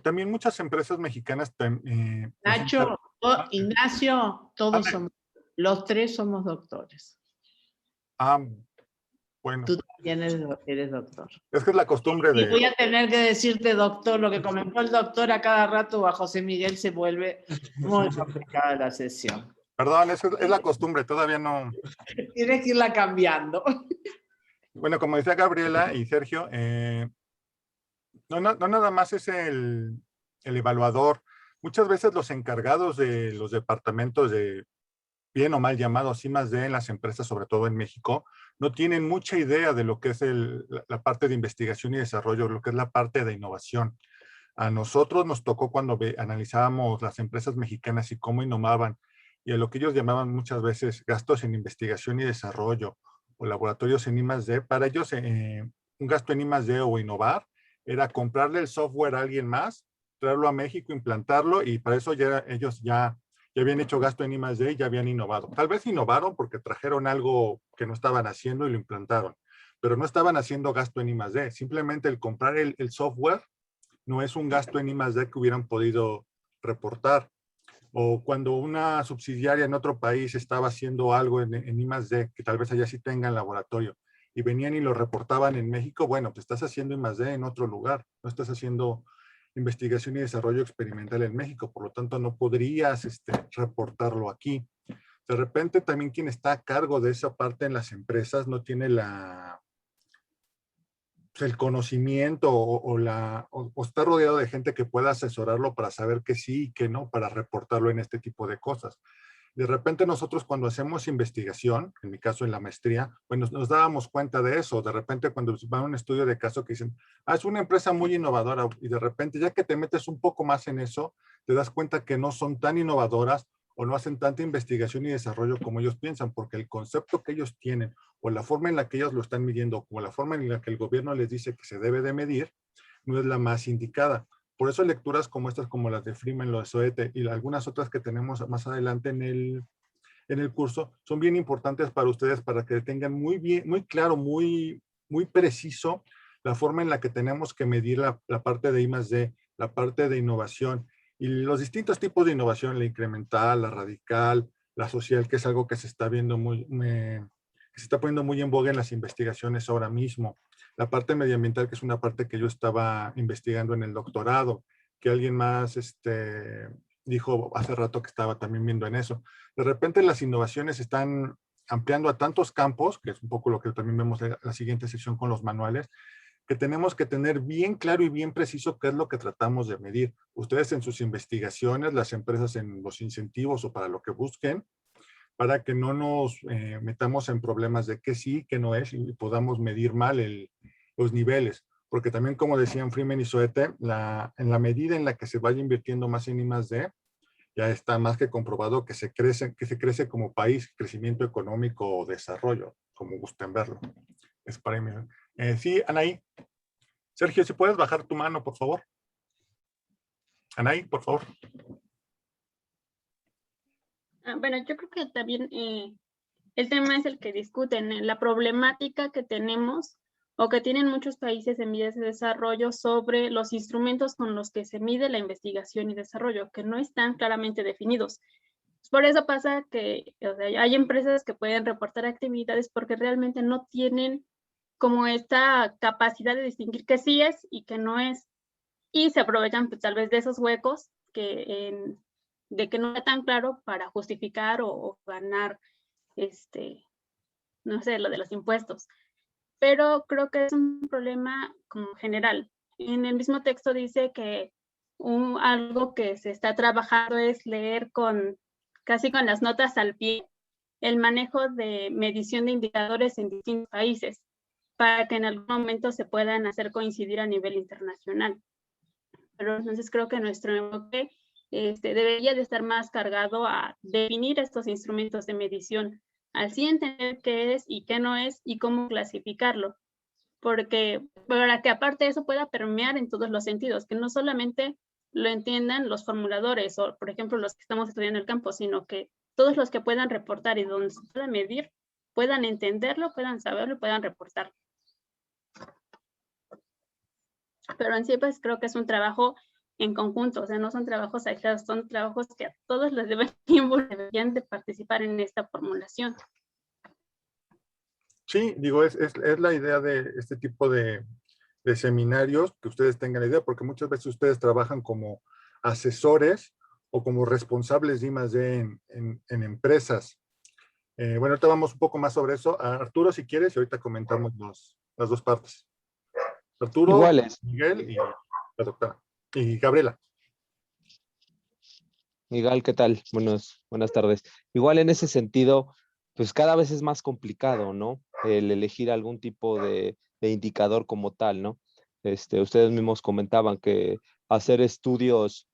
también muchas empresas mexicanas... Nacho, Ignacio, los tres somos doctores. Bueno. Tú también eres doctor. Es que es la costumbre de... Y voy a tener que decirte, doctor, lo que comentó el doctor a cada rato a José Miguel se vuelve muy complicada la sesión. Perdón, es la costumbre, todavía no... Tienes que irla cambiando. Bueno, como decía Gabriela y Sergio, no nada más es el evaluador. Muchas veces los encargados de los departamentos de bien o mal llamados I+D en las empresas, sobre todo en México, no tienen mucha idea de lo que es la parte de investigación y desarrollo, lo que es la parte de innovación. A nosotros nos tocó cuando analizábamos las empresas mexicanas y cómo innovaban, y a lo que ellos llamaban muchas veces gastos en investigación y desarrollo o laboratorios en I+D. Para ellos, un gasto en I+D o innovar era comprarle el software a alguien más, traerlo a México, implantarlo, y para eso ellos ya habían hecho gasto en I+D y ya habían innovado. Tal vez innovaron porque trajeron algo que no estaban haciendo y lo implantaron, pero no estaban haciendo gasto en I+D. Simplemente el comprar el software no es un gasto en I+D que hubieran podido reportar. O cuando una subsidiaria en otro país estaba haciendo algo en I+D, que tal vez allá sí tengan laboratorio, y venían y lo reportaban en México, bueno, pues estás haciendo I+D en otro lugar, no estás haciendo investigación y desarrollo experimental en México, por lo tanto no podrías reportarlo aquí. De repente también quien está a cargo de esa parte en las empresas no tiene el conocimiento o está rodeado de gente que pueda asesorarlo para saber que sí y que no, para reportarlo en este tipo de cosas. De repente nosotros cuando hacemos investigación, en mi caso en la maestría, pues nos dábamos cuenta de eso. De repente cuando van a un estudio de caso que dicen, es una empresa muy innovadora, y de repente ya que te metes un poco más en eso, te das cuenta que no son tan innovadoras o no hacen tanta investigación y desarrollo como ellos piensan, porque el concepto que ellos tienen o la forma en la que ellos lo están midiendo o la forma en la que el gobierno les dice que se debe de medir, no es la más indicada. Por eso lecturas como estas, como las de Freeman, lo de Soete y algunas otras que tenemos más adelante en el curso, son bien importantes para ustedes, para que tengan muy claro, muy preciso la forma en la que tenemos que medir la parte de I+D, la parte de innovación y los distintos tipos de innovación, la incremental, la radical, la social, que es algo que se está viendo que se está poniendo muy en boga en las investigaciones ahora mismo. La parte medioambiental, que es una parte que yo estaba investigando en el doctorado, que alguien más dijo hace rato que estaba también viendo en eso. De repente las innovaciones están ampliando a tantos campos, que es un poco lo que también vemos en la siguiente sección con los manuales, que tenemos que tener bien claro y bien preciso qué es lo que tratamos de medir. Ustedes en sus investigaciones, las empresas en los incentivos o para lo que busquen, para que no nos metamos en problemas de qué sí, qué no es, y podamos medir mal los niveles. Porque también, como decían Freeman y Soete, en la medida en la que se vaya invirtiendo más en I+D, ya está más que comprobado que se crece como país, crecimiento económico o desarrollo, como gusten verlo. Es para mí. Sí, Anaí. Sergio, si puedes bajar tu mano, por favor. Anaí, por favor. Bueno, yo creo que también el tema es el que discuten, la problemática que tenemos o que tienen muchos países en vías de desarrollo sobre los instrumentos con los que se mide la investigación y desarrollo, que no están claramente definidos. Por eso pasa que hay empresas que pueden reportar actividades porque realmente no tienen como esta capacidad de distinguir qué sí es y qué no es. Y se aprovechan pues, tal vez de esos huecos de que no está tan claro para justificar o ganar, no sé, lo de los impuestos. Pero creo que es un problema como general. En el mismo texto dice que algo que se está trabajando es leer casi con las notas al pie el manejo de medición de indicadores en distintos países para que en algún momento se puedan hacer coincidir a nivel internacional. Pero entonces creo que nuestro enfoque debería de estar más cargado a definir estos instrumentos de medición, así entender qué es y qué no es y cómo clasificarlo, porque para que aparte eso pueda permear en todos los sentidos, que no solamente lo entiendan los formuladores o, por ejemplo, los que estamos estudiando el campo, sino que todos los que puedan reportar y donde se pueda medir, puedan entenderlo, puedan saberlo y puedan reportarlo. Pero en sí, pues creo que es un trabajo en conjunto, o sea, no son trabajos aislados, son trabajos que a todos les deberían de participar en esta formulación. Sí, digo, es la idea de este tipo de seminarios, que ustedes tengan la idea, porque muchas veces ustedes trabajan como asesores o como responsables de I+D en empresas. Bueno, ahorita vamos un poco más sobre eso. Arturo, si quieres, y ahorita comentamos las dos partes. Arturo, Iguales. Miguel y la doctora. Y Gabriela. Miguel, ¿qué tal? Buenas tardes. Igual en ese sentido, pues cada vez es más complicado, ¿no? El elegir algún tipo de indicador como tal, ¿no? Ustedes mismos comentaban que hacer estudios,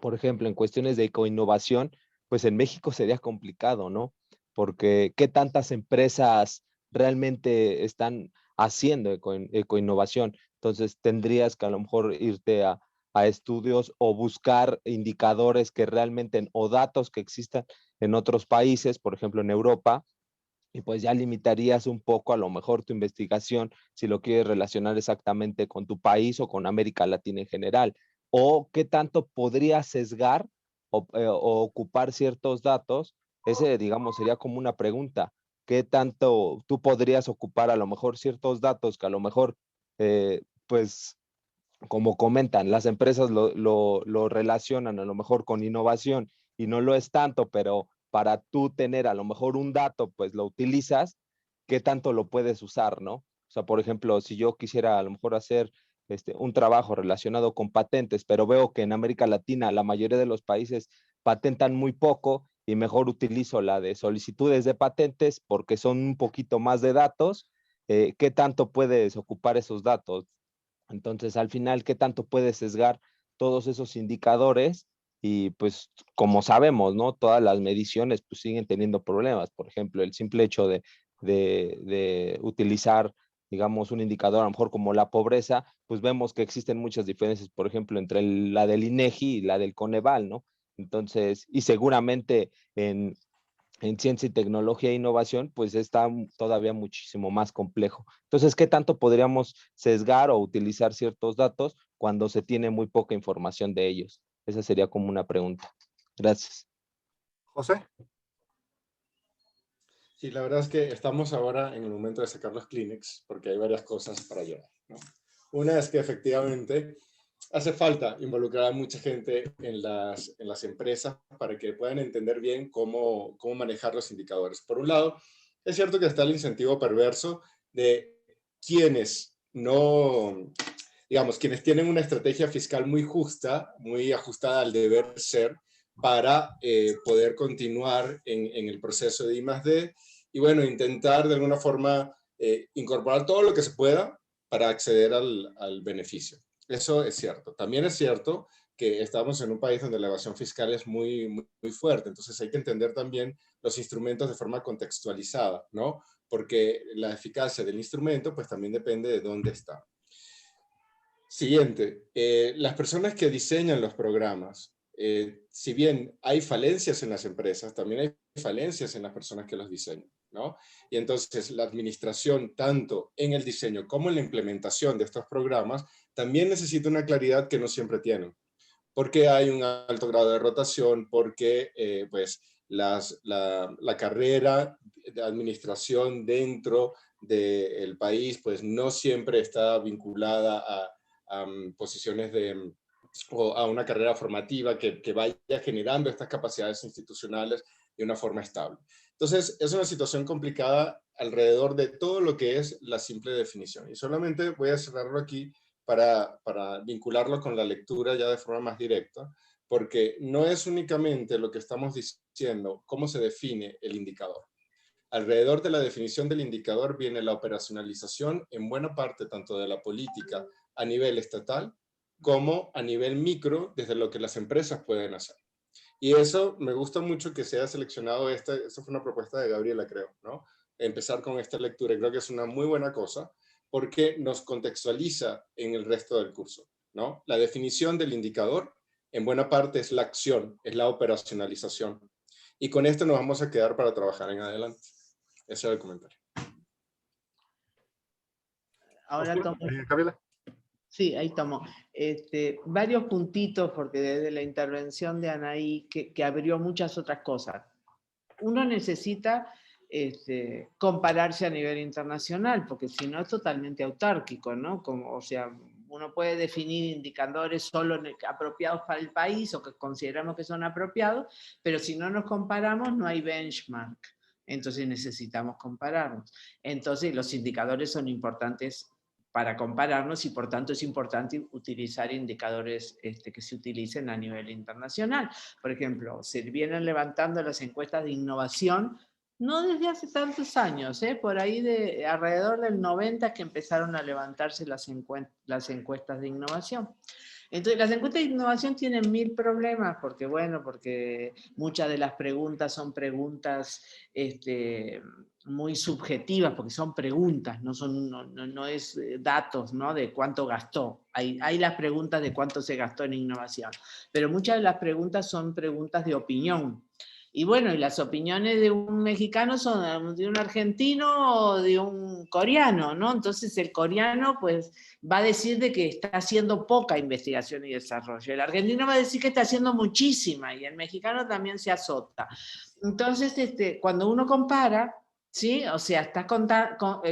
por ejemplo, en cuestiones de ecoinnovación, pues en México sería complicado, ¿no? Porque ¿qué tantas empresas realmente están haciendo ecoinnovación? Entonces tendrías que a lo mejor irte a estudios o buscar indicadores que realmente, o datos que existan en otros países, por ejemplo en Europa, y pues ya limitarías un poco a lo mejor tu investigación si lo quieres relacionar exactamente con tu país o con América Latina en general. O qué tanto podría sesgar o ocupar ciertos datos. Ese, digamos, sería como una pregunta. qué tanto tú podrías ocupar a lo mejor ciertos datos que a lo mejor, pues, como comentan, las empresas lo relacionan a lo mejor con innovación y no lo es tanto, pero para tú tener a lo mejor un dato, pues lo utilizas, ¿qué tanto lo puedes usar, no? O sea, por ejemplo, si yo quisiera a lo mejor hacer un trabajo relacionado con patentes, pero veo que en América Latina la mayoría de los países patentan muy poco y mejor utilizo la de solicitudes de patentes porque son un poquito más de datos, ¿qué tanto puedes ocupar esos datos? Entonces, al final, ¿qué tanto puedes sesgar todos esos indicadores? Y pues, como sabemos, ¿no? Todas las mediciones pues siguen teniendo problemas. Por ejemplo, el simple hecho de utilizar, digamos, un indicador a lo mejor como la pobreza, pues vemos que existen muchas diferencias, por ejemplo, entre la del INEGI y la del Coneval, ¿no? Entonces, y seguramente en ciencia y tecnología e innovación, pues está todavía muchísimo más complejo. Entonces, ¿qué tanto podríamos sesgar o utilizar ciertos datos cuando se tiene muy poca información de ellos? Esa sería como una pregunta. Gracias. José. Sí, la verdad es que estamos ahora en el momento de sacar los Kleenex, porque hay varias cosas para llevar, ¿no? Una es que efectivamente hace falta involucrar a mucha gente en las empresas para que puedan entender bien cómo manejar los indicadores. Por un lado, es cierto que está el incentivo perverso de quienes no, digamos, quienes tienen una estrategia fiscal muy justa, muy ajustada al deber ser, para poder continuar en el proceso de I+D y, bueno, intentar de alguna forma incorporar todo lo que se pueda para acceder al beneficio. Eso es cierto. También es cierto que estamos en un país donde la evasión fiscal es muy, muy, muy fuerte, entonces hay que entender también los instrumentos de forma contextualizada, ¿no? Porque la eficacia del instrumento pues también depende de dónde está. Siguiente, las personas que diseñan los programas, si bien hay falencias en las empresas, también hay falencias en las personas que los diseñan, ¿no? Y entonces la administración, tanto en el diseño como en la implementación de estos programas, también necesita una claridad que no siempre tienen, porque hay un alto grado de rotación, porque pues la carrera de administración dentro del país pues no siempre está vinculada a posiciones o a una carrera formativa que vaya generando estas capacidades institucionales de una forma estable. Entonces, es una situación complicada alrededor de todo lo que es la simple definición. Y solamente voy a cerrarlo aquí para vincularlo con la lectura ya de forma más directa, porque no es únicamente lo que estamos diciendo, cómo se define el indicador. Alrededor de la definición del indicador viene la operacionalización en buena parte tanto de la política a nivel estatal como a nivel micro desde lo que las empresas pueden hacer. Y eso me gusta mucho que se haya seleccionado eso fue una propuesta de Gabriela, creo, ¿no? Empezar con esta lectura, y creo que es una muy buena cosa porque nos contextualiza en el resto del curso, ¿no? La definición del indicador en buena parte es la acción, es la operacionalización. Y con esto nos vamos a quedar para trabajar en adelante. Ese era el comentario. Ahora tomo. Gabriela. Sí, ahí tomo. Varios puntitos, porque desde la intervención de Anaí, que abrió muchas otras cosas. Uno necesita compararse a nivel internacional, porque si no es totalmente autárquico, ¿no? O sea, uno puede definir indicadores solo apropiados para el país o que consideramos que son apropiados, pero si no nos comparamos no hay benchmark. Entonces necesitamos compararnos. Entonces los indicadores son importantes para compararnos y por tanto es importante utilizar indicadores que se utilicen a nivel internacional. Por ejemplo, se vienen levantando las encuestas de innovación, no desde hace tantos años, por ahí de alrededor del 90 que empezaron a levantarse las encuestas de innovación. Entonces, las encuestas de innovación tienen 1000 problemas, porque bueno, porque muchas de las preguntas son preguntas muy subjetivas, porque son preguntas, no es datos, ¿no? De cuánto gastó. Hay las preguntas de cuánto se gastó en innovación, pero muchas de las preguntas son preguntas de opinión. Y bueno, y las opiniones de un mexicano son de un argentino o de un coreano, ¿no? Entonces el coreano pues va a decir de que está haciendo poca investigación y desarrollo. El argentino va a decir que está haciendo muchísima y el mexicano también se azota. Entonces, cuando uno compara, ¿sí? O sea, estás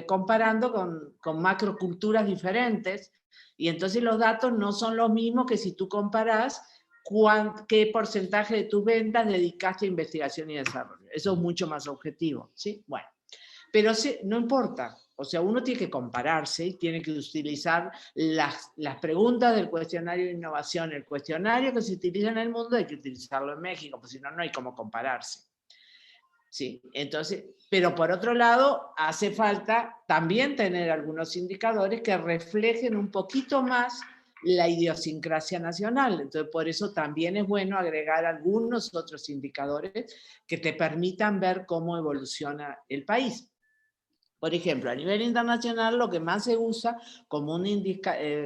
comparando con macroculturas diferentes y entonces los datos no son los mismos que si tú comparas qué porcentaje de tus ventas dedicaste a investigación y desarrollo. Eso es mucho más objetivo, ¿sí? Bueno, pero no importa. O sea, uno tiene que compararse y tiene que utilizar las preguntas del cuestionario de innovación. El cuestionario que se utiliza en el mundo hay que utilizarlo en México, porque si no, no hay cómo compararse. Sí, entonces, pero por otro lado, hace falta también tener algunos indicadores que reflejen un poquito más la idiosincrasia nacional. Entonces, por eso también es bueno agregar algunos otros indicadores que te permitan ver cómo evoluciona el país. Por ejemplo, a nivel internacional lo que más se usa como,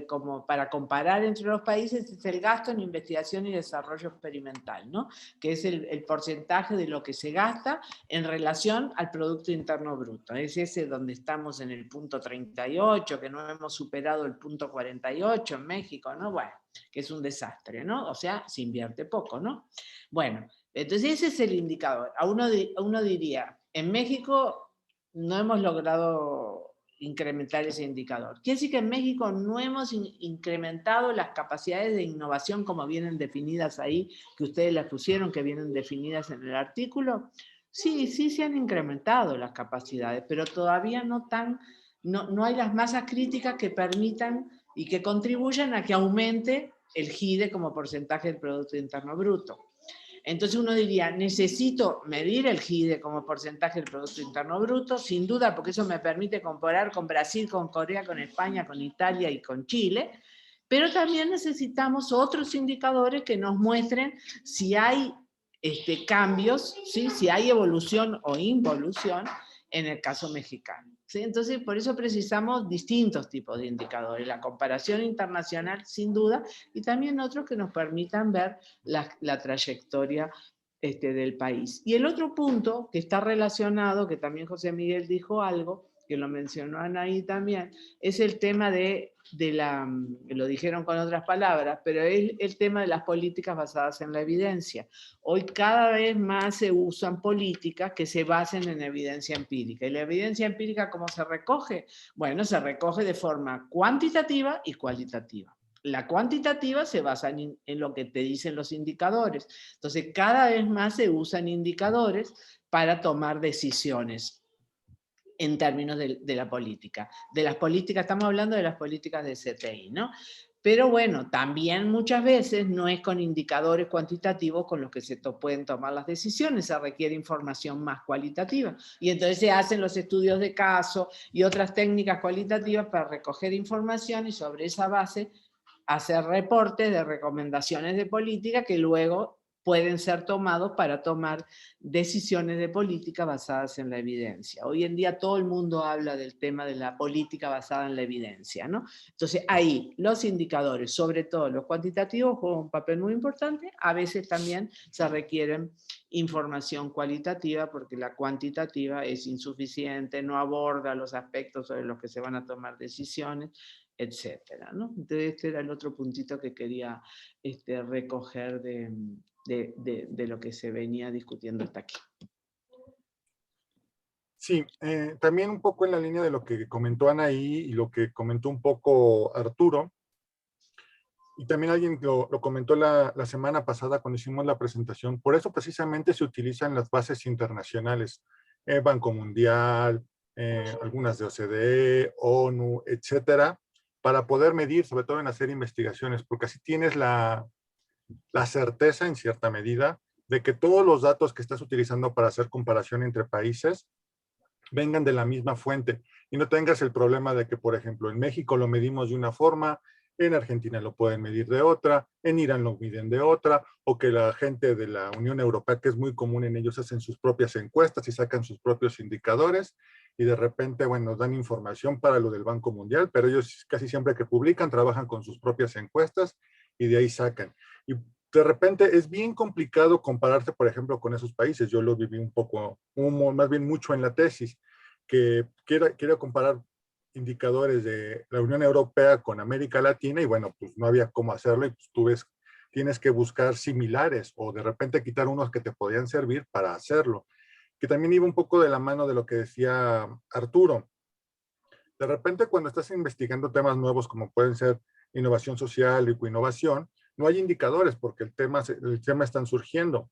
como para comparar entre los países es el gasto en investigación y desarrollo experimental, ¿no? Que es el porcentaje de lo que se gasta en relación al Producto Interno Bruto. Es ese donde estamos en el punto 38, que no hemos superado el punto 48 en México, ¿no? Bueno, que es un desastre, ¿no? O sea, se invierte poco, ¿no? Bueno, entonces ese es el indicador. Uno diría, en México no hemos logrado incrementar ese indicador. Quiere decir que en México no hemos incrementado las capacidades de innovación como vienen definidas ahí, que ustedes las pusieron, que vienen definidas en el artículo. Sí, sí se han incrementado las capacidades, pero todavía no hay las masas críticas que permitan y que contribuyan a que aumente el GIDE como porcentaje del Producto Interno Bruto. Entonces uno diría, necesito medir el GIDE como porcentaje del Producto Interno Bruto, sin duda, porque eso me permite comparar con Brasil, con Corea, con España, con Italia y con Chile, pero también necesitamos otros indicadores que nos muestren si hay cambios, ¿sí? Si hay evolución o involución en el caso mexicano. ¿Sí? Entonces, por eso precisamos distintos tipos de indicadores, la comparación internacional sin duda, y también otros que nos permitan ver la trayectoria del país. Y el otro punto que está relacionado, que también José Miguel dijo algo, que lo mencionó Anaí también, es el tema lo dijeron con otras palabras, pero es el tema de las políticas basadas en la evidencia. Hoy cada vez más se usan políticas que se basen en evidencia empírica. ¿Y la evidencia empírica cómo se recoge? Bueno, se recoge de forma cuantitativa y cualitativa. La cuantitativa se basa en lo que te dicen los indicadores. Entonces, cada vez más se usan indicadores para tomar decisiones en términos de la política. De las políticas, estamos hablando de las políticas de CTI, ¿no? Pero bueno, también muchas veces no es con indicadores cuantitativos con los que se pueden tomar las decisiones, se requiere información más cualitativa. Y entonces se hacen los estudios de caso y otras técnicas cualitativas para recoger información y sobre esa base hacer reportes de recomendaciones de política que luego pueden ser tomados para tomar decisiones de política basadas en la evidencia. Hoy en día todo el mundo habla del tema de la política basada en la evidencia, ¿no? Entonces ahí los indicadores, sobre todo los cuantitativos, juegan un papel muy importante. A veces también se requieren información cualitativa porque la cuantitativa es insuficiente, no aborda los aspectos sobre los que se van a tomar decisiones, etcétera, ¿no? Entonces este era el otro puntito que quería recoger de lo que se venía discutiendo hasta aquí. Sí, también un poco en la línea de lo que comentó Anaí y lo que comentó un poco Arturo, y también alguien lo comentó la semana pasada cuando hicimos la presentación. Por eso precisamente se utilizan las bases internacionales, Banco Mundial, algunas de OCDE, ONU, etcétera, para poder medir, sobre todo en hacer investigaciones, porque así tienes la certeza en cierta medida de que todos los datos que estás utilizando para hacer comparación entre países vengan de la misma fuente y no tengas el problema de que, por ejemplo, en México lo medimos de una forma, en Argentina lo pueden medir de otra, en Irán lo miden de otra, o que la gente de la Unión Europea, que es muy común en ellos, hacen sus propias encuestas y sacan sus propios indicadores y de repente, bueno, nos dan información para lo del Banco Mundial, pero ellos casi siempre que publican trabajan con sus propias encuestas y de ahí sacan. Y de repente es bien complicado compararse, por ejemplo, con esos países. Yo lo viví un poco, más bien mucho en la tesis, que quiero comparar indicadores de la Unión Europea con América Latina y bueno, pues no había cómo hacerlo y pues tienes que buscar similares o de repente quitar unos que te podían servir para hacerlo. que también iba un poco de la mano de lo que decía Arturo. De repente, cuando estás investigando temas nuevos, como pueden ser innovación social y ecoinnovación, no hay indicadores porque el tema están surgiendo.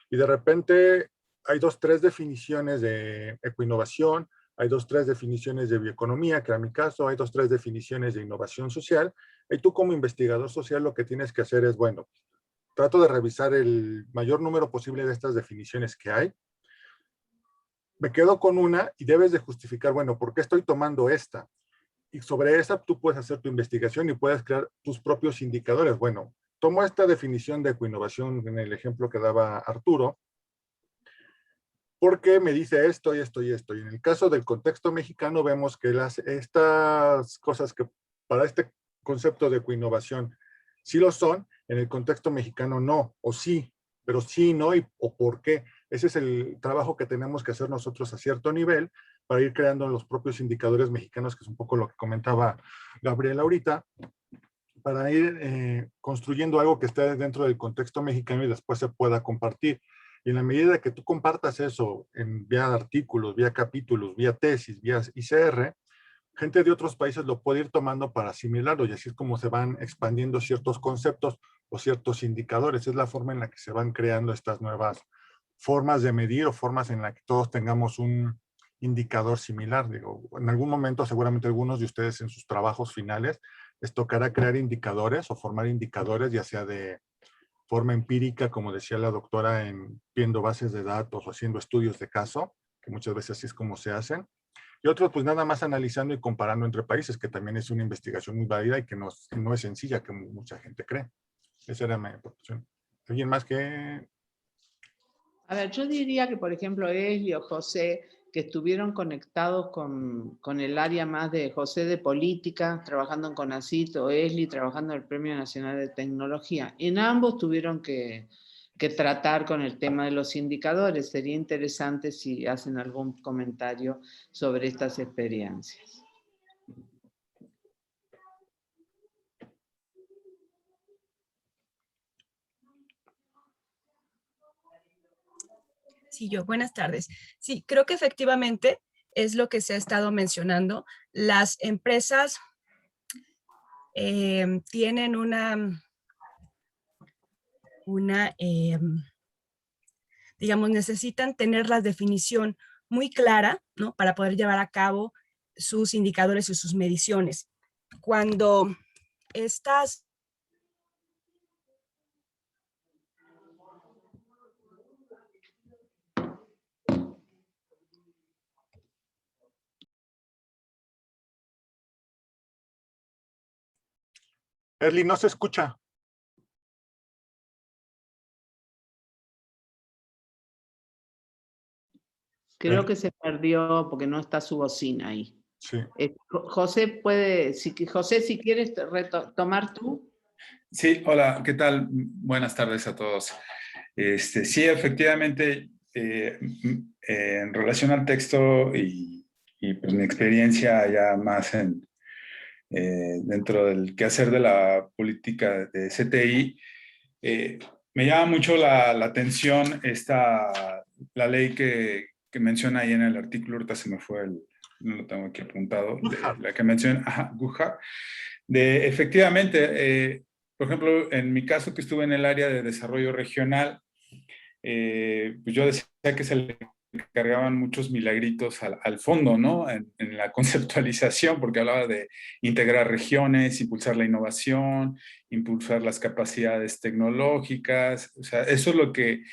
Y de repente hay 2, 3 definiciones de ecoinnovación, hay 2, 3 definiciones de bioeconomía, que era mi caso, hay 2, 3 definiciones de innovación social. Y tú como investigador social lo que tienes que hacer es, bueno, trato de revisar el mayor número posible de estas definiciones que hay. Me quedo con una y debes de justificar, bueno, ¿por qué estoy tomando esta? Y sobre esa tú puedes hacer tu investigación y puedes crear tus propios indicadores. Bueno, tomo esta definición de ecoinnovación en el ejemplo que daba Arturo, porque me dice esto y esto y esto. Y en el caso del contexto mexicano vemos que estas cosas que para este concepto de ecoinnovación sí lo son, en el contexto mexicano no, o sí, pero sí, no, o por qué. Ese es el trabajo que tenemos que hacer nosotros a cierto nivel para ir creando los propios indicadores mexicanos, que es un poco lo que comentaba Gabriela ahorita, para ir construyendo algo que esté dentro del contexto mexicano y después se pueda compartir. Y en la medida que tú compartas eso en vía artículos, vía capítulos, vía tesis, vía ICR, gente de otros países lo puede ir tomando para asimilarlo, y así es como se van expandiendo ciertos conceptos o ciertos indicadores. Es la forma en la que se van creando estas nuevas formas de medir o formas en la que todos tengamos un indicador similar. Digo, en algún momento seguramente algunos de ustedes en sus trabajos finales les tocará crear indicadores o formar indicadores, ya sea de forma empírica, como decía la doctora, viendo bases de datos o haciendo estudios de caso, que muchas veces así es como se hacen. Y otros, pues nada más analizando y comparando entre países, que también es una investigación muy válida y que no es sencilla, que mucha gente cree. Esa era mi aportación. ¿Alguien más que...? A ver, yo diría que, por ejemplo, Esli o José, que estuvieron conectados con el área más de José de política, trabajando en CONACYT, o Esli trabajando en el Premio Nacional de Tecnología. En ambos tuvieron que tratar con el tema de los indicadores. Sería interesante si hacen algún comentario sobre estas experiencias. Sí, buenas tardes. Sí, creo que efectivamente es lo que se ha estado mencionando. Las empresas tienen digamos, necesitan tener la definición muy clara, ¿no? Para poder llevar a cabo sus indicadores y sus mediciones. Cuando estas... Erly, no se escucha. Creo que se perdió porque no está su bocina ahí. Sí. José, José, si quieres retomar tú. Sí, hola, ¿qué tal? Buenas tardes a todos. Sí, efectivamente, en relación al texto y pues mi experiencia ya más dentro del quehacer de la política de CTI, me llama mucho la atención la ley que menciona ahí en el artículo, ahorita se me fue no lo tengo aquí apuntado, la que menciona, GUJA, efectivamente, por ejemplo, en mi caso que estuve en el área de desarrollo regional, pues yo decía que se le cargaban muchos milagritos al fondo, ¿no? En la conceptualización, porque hablaba de integrar regiones, impulsar la innovación, impulsar las capacidades tecnológicas. O sea, eso es lo que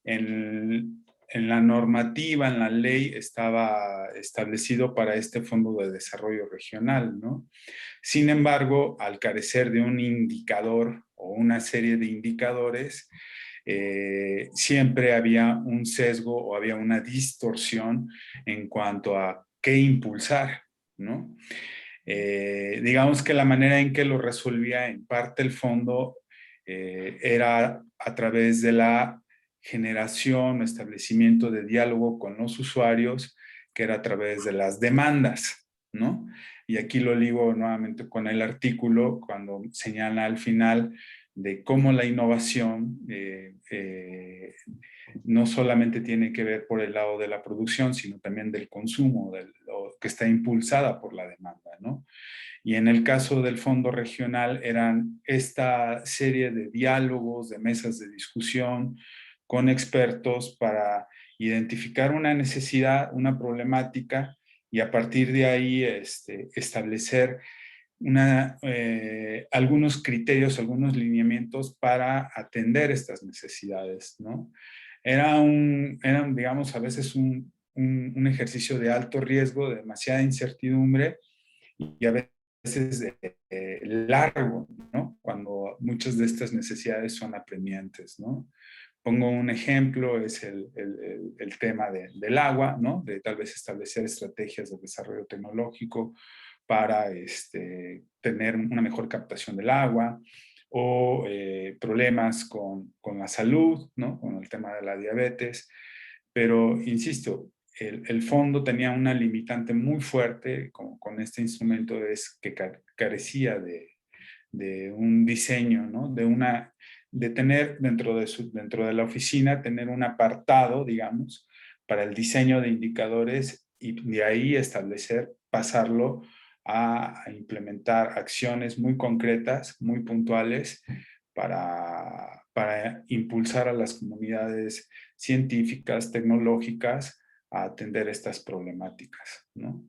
en la normativa, en la ley, estaba establecido para este Fondo de Desarrollo Regional, ¿no? Sin embargo, al carecer de un indicador o una serie de indicadores, siempre había un sesgo o había una distorsión en cuanto a qué impulsar, ¿no? Digamos que la manera en que lo resolvía en parte el fondo era a través de la generación o establecimiento de diálogo con los usuarios, que era a través de las demandas, ¿no? Y aquí lo ligo nuevamente con el artículo cuando señala al final de cómo la innovación no solamente tiene que ver por el lado de la producción, sino también del consumo, que está impulsada por la demanda, ¿no? Y en el caso del Fondo Regional eran esta serie de diálogos, de mesas de discusión con expertos para identificar una necesidad, una problemática, y a partir de ahí establecer algunos criterios, algunos lineamientos para atender estas necesidades, ¿no? Eran, digamos, a veces un ejercicio de alto riesgo, de demasiada incertidumbre y a veces largo, ¿no? Cuando muchas de estas necesidades son apremiantes, ¿no? Pongo un ejemplo, es el tema del agua, ¿no? De tal vez establecer estrategias de desarrollo tecnológico para tener una mejor captación del agua, o problemas con la salud, ¿no? Con el tema de la diabetes. Pero, insisto, el fondo tenía una limitante muy fuerte con este instrumento, es que carecía de un diseño, ¿no? De tener dentro de la oficina, tener un apartado, digamos, para el diseño de indicadores, y de ahí establecer, pasarlo a implementar acciones muy concretas, muy puntuales, para impulsar a las comunidades científicas, tecnológicas, a atender estas problemáticas, ¿no?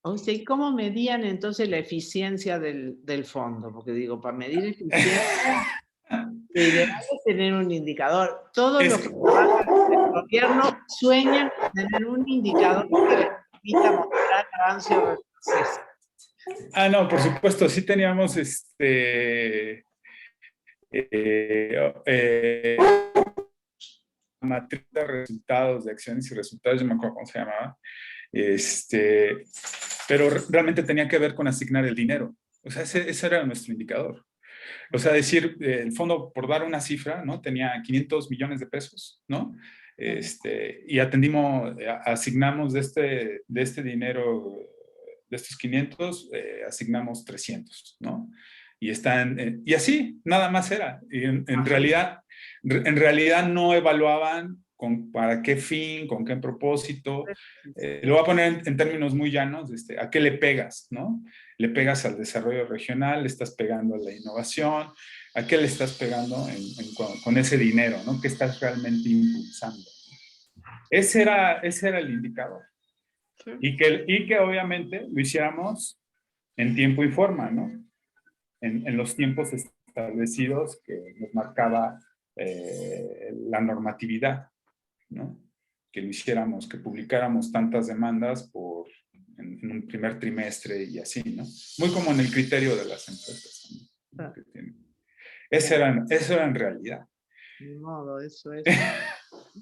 O sea, ¿y cómo medían entonces la eficiencia del fondo? Porque digo, para medir eficiencia, lo ideal es tener un indicador. Todos los que trabajan en el gobierno sueñan con tener un indicador que les permita mostrar avance o retroceso. No, por supuesto, sí teníamos matriz de resultados, de acciones y resultados, yo me acuerdo cómo se llamaba, pero realmente tenía que ver con asignar el dinero. O sea, ese era nuestro indicador. O sea, decir, el fondo, por dar una cifra, ¿no? Tenía 500 millones de pesos, ¿no? Y asignamos de este dinero, de estos 500, asignamos 300, ¿no? Y así, nada más era. Y en realidad no evaluaban para qué fin, con qué propósito. Lo voy a poner en términos muy llanos, ¿a qué le pegas, no? Le pegas al desarrollo regional, le estás pegando a la innovación, ¿a qué le estás pegando con ese dinero, ¿no? ¿Qué estás realmente impulsando? Ese era el indicador. Sí. Y que obviamente lo hiciéramos en tiempo y forma, ¿no? En los tiempos establecidos que nos marcaba la normatividad, ¿no? Que lo hiciéramos, que publicáramos tantas demandas en un primer trimestre y así, ¿no? Muy como en el criterio de las empresas, ¿no? Eso era en realidad. Ni modo, eso es.